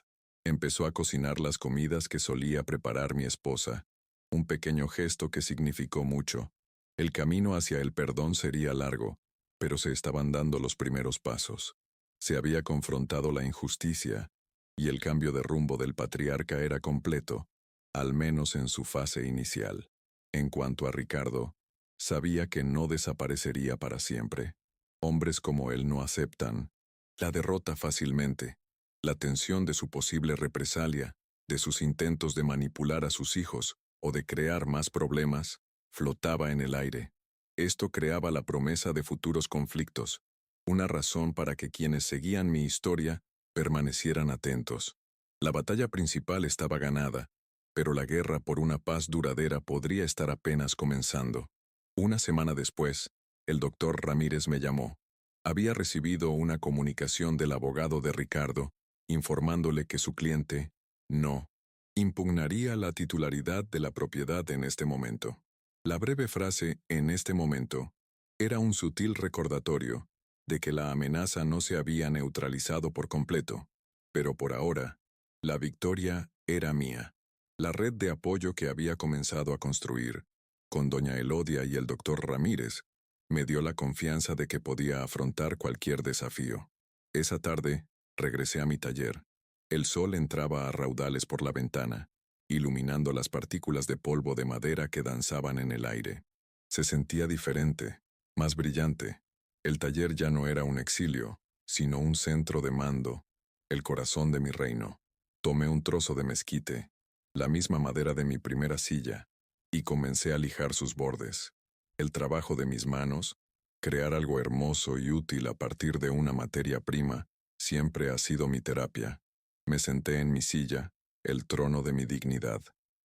Empezó a cocinar las comidas que solía preparar mi esposa, un pequeño gesto que significó mucho. El camino hacia el perdón sería largo, pero se estaban dando los primeros pasos. Se había confrontado la injusticia, y el cambio de rumbo del patriarca era completo, al menos en su fase inicial. En cuanto a Ricardo, sabía que no desaparecería para siempre. Hombres como él no aceptan la derrota fácilmente. La tensión de su posible represalia, de sus intentos de manipular a sus hijos o de crear más problemas, flotaba en el aire. Esto creaba la promesa de futuros conflictos, una razón para que quienes seguían mi historia permanecieran atentos. La batalla principal estaba ganada, pero la guerra por una paz duradera podría estar apenas comenzando. Una semana después, el doctor Ramírez me llamó. Había recibido una comunicación del abogado de Ricardo, informándole que su cliente, no, impugnaría la titularidad de la propiedad en este momento. La breve frase, en este momento, era un sutil recordatorio de que la amenaza no se había neutralizado por completo, pero por ahora, la victoria era mía. La red de apoyo que había comenzado a construir, con doña Elodia y el doctor Ramírez, me dio la confianza de que podía afrontar cualquier desafío. Esa tarde, regresé a mi taller. El sol entraba a raudales por la ventana, iluminando las partículas de polvo de madera que danzaban en el aire. Se sentía diferente, más brillante. El taller ya no era un exilio, sino un centro de mando, el corazón de mi reino. Tomé un trozo de mezquite, la misma madera de mi primera silla, y comencé a lijar sus bordes. El trabajo de mis manos, crear algo hermoso y útil a partir de una materia prima, siempre ha sido mi terapia. Me senté en mi silla, el trono de mi dignidad.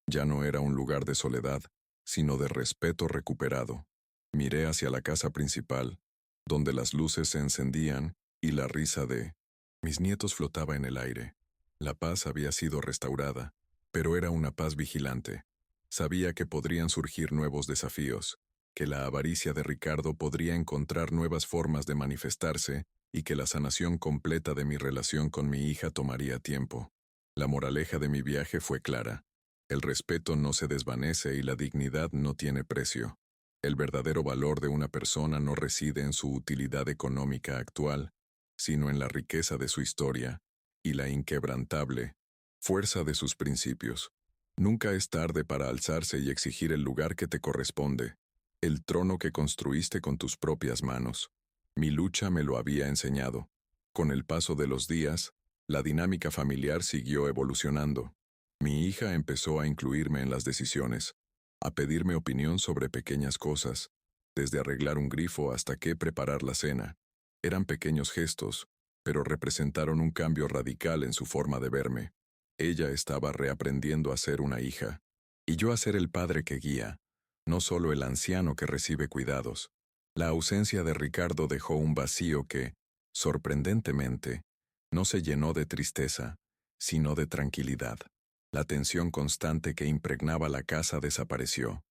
Ya no era un lugar de soledad, sino de respeto recuperado. Miré hacia la casa principal, donde las luces se encendían y la risa de mis nietos flotaba en el aire. La paz había sido restaurada, pero era una paz vigilante. Sabía que podrían surgir nuevos desafíos, que la avaricia de Ricardo podría encontrar nuevas formas de manifestarse y que la sanación completa de mi relación con mi hija tomaría tiempo. La moraleja de mi viaje fue clara. El respeto no se desvanece y la dignidad no tiene precio. El verdadero valor de una persona no reside en su utilidad económica actual, sino en la riqueza de su historia y la inquebrantable fuerza de sus principios. Nunca es tarde para alzarse y exigir el lugar que te corresponde, el trono que construiste con tus propias manos. Mi lucha me lo había enseñado. Con el paso de los días, la dinámica familiar siguió evolucionando. Mi hija empezó a incluirme en las decisiones, a pedirme opinión sobre pequeñas cosas, desde arreglar un grifo hasta qué preparar la cena. Eran pequeños gestos, pero representaron un cambio radical en su forma de verme. Ella estaba reaprendiendo a ser una hija, y yo a ser el padre que guía, no solo el anciano que recibe cuidados. La ausencia de Ricardo dejó un vacío que, sorprendentemente, no se llenó de tristeza, sino de tranquilidad. La tensión constante que impregnaba la casa desapareció.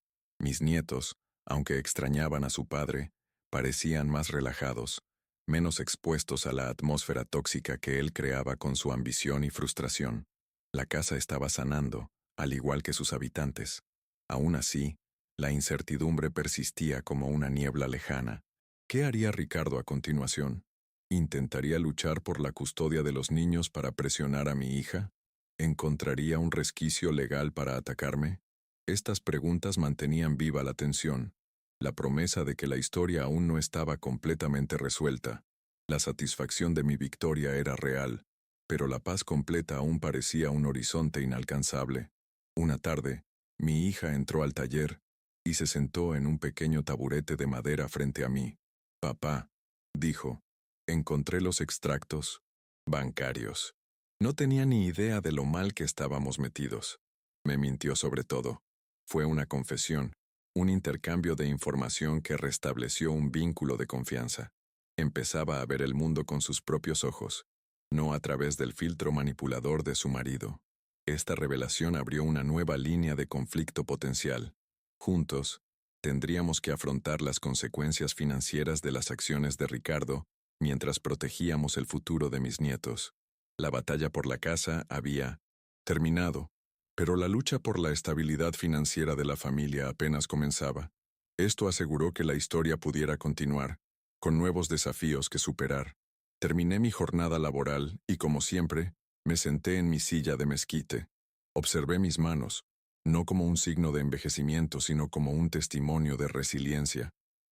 Mis nietos, aunque extrañaban a su padre, parecían más relajados, menos expuestos a la atmósfera tóxica que él creaba con su ambición y frustración. La casa estaba sanando, al igual que sus habitantes. Aún así, la incertidumbre persistía como una niebla lejana. ¿Qué haría Ricardo a continuación? ¿Intentaría luchar por la custodia de los niños para presionar a mi hija? ¿Encontraría un resquicio legal para atacarme? Estas preguntas mantenían viva la tensión, la promesa de que la historia aún no estaba completamente resuelta. La satisfacción de mi victoria era real, pero la paz completa aún parecía un horizonte inalcanzable. Una tarde, mi hija entró al taller y se sentó en un pequeño taburete de madera frente a mí. Papá, dijo, encontré los extractos bancarios. No tenía ni idea de lo mal que estábamos metidos. Me mintió sobre todo. Fue una confesión, un intercambio de información que restableció un vínculo de confianza. Empezaba a ver el mundo con sus propios ojos, no a través del filtro manipulador de su marido. Esta revelación abrió una nueva línea de conflicto potencial. Juntos, tendríamos que afrontar las consecuencias financieras de las acciones de Ricardo mientras protegíamos el futuro de mis nietos. La batalla por la casa había terminado, pero la lucha por la estabilidad financiera de la familia apenas comenzaba. Esto aseguró que la historia pudiera continuar, con nuevos desafíos que superar. Terminé mi jornada laboral y, como siempre, me senté en mi silla de mezquite. Observé mis manos, no como un signo de envejecimiento, sino como un testimonio de resiliencia.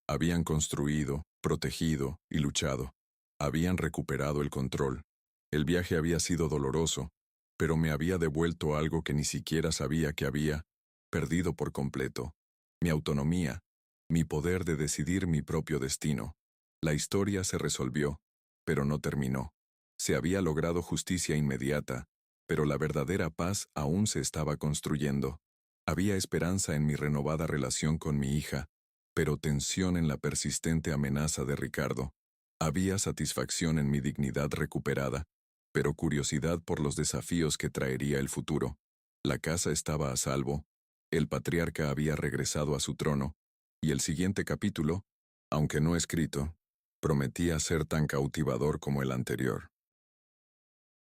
Habían construido, protegido y luchado. Habían recuperado el control. El viaje había sido doloroso, pero me había devuelto algo que ni siquiera sabía que había perdido por completo: mi autonomía, mi poder de decidir mi propio destino. La historia se resolvió, pero no terminó. Se había logrado justicia inmediata, pero la verdadera paz aún se estaba construyendo. Había esperanza en mi renovada relación con mi hija, pero tensión en la persistente amenaza de Ricardo. Había satisfacción en mi dignidad recuperada, pero curiosidad por los desafíos que traería el futuro. La casa estaba a salvo, el patriarca había regresado a su trono, y el siguiente capítulo, aunque no escrito, prometía ser tan cautivador como el anterior.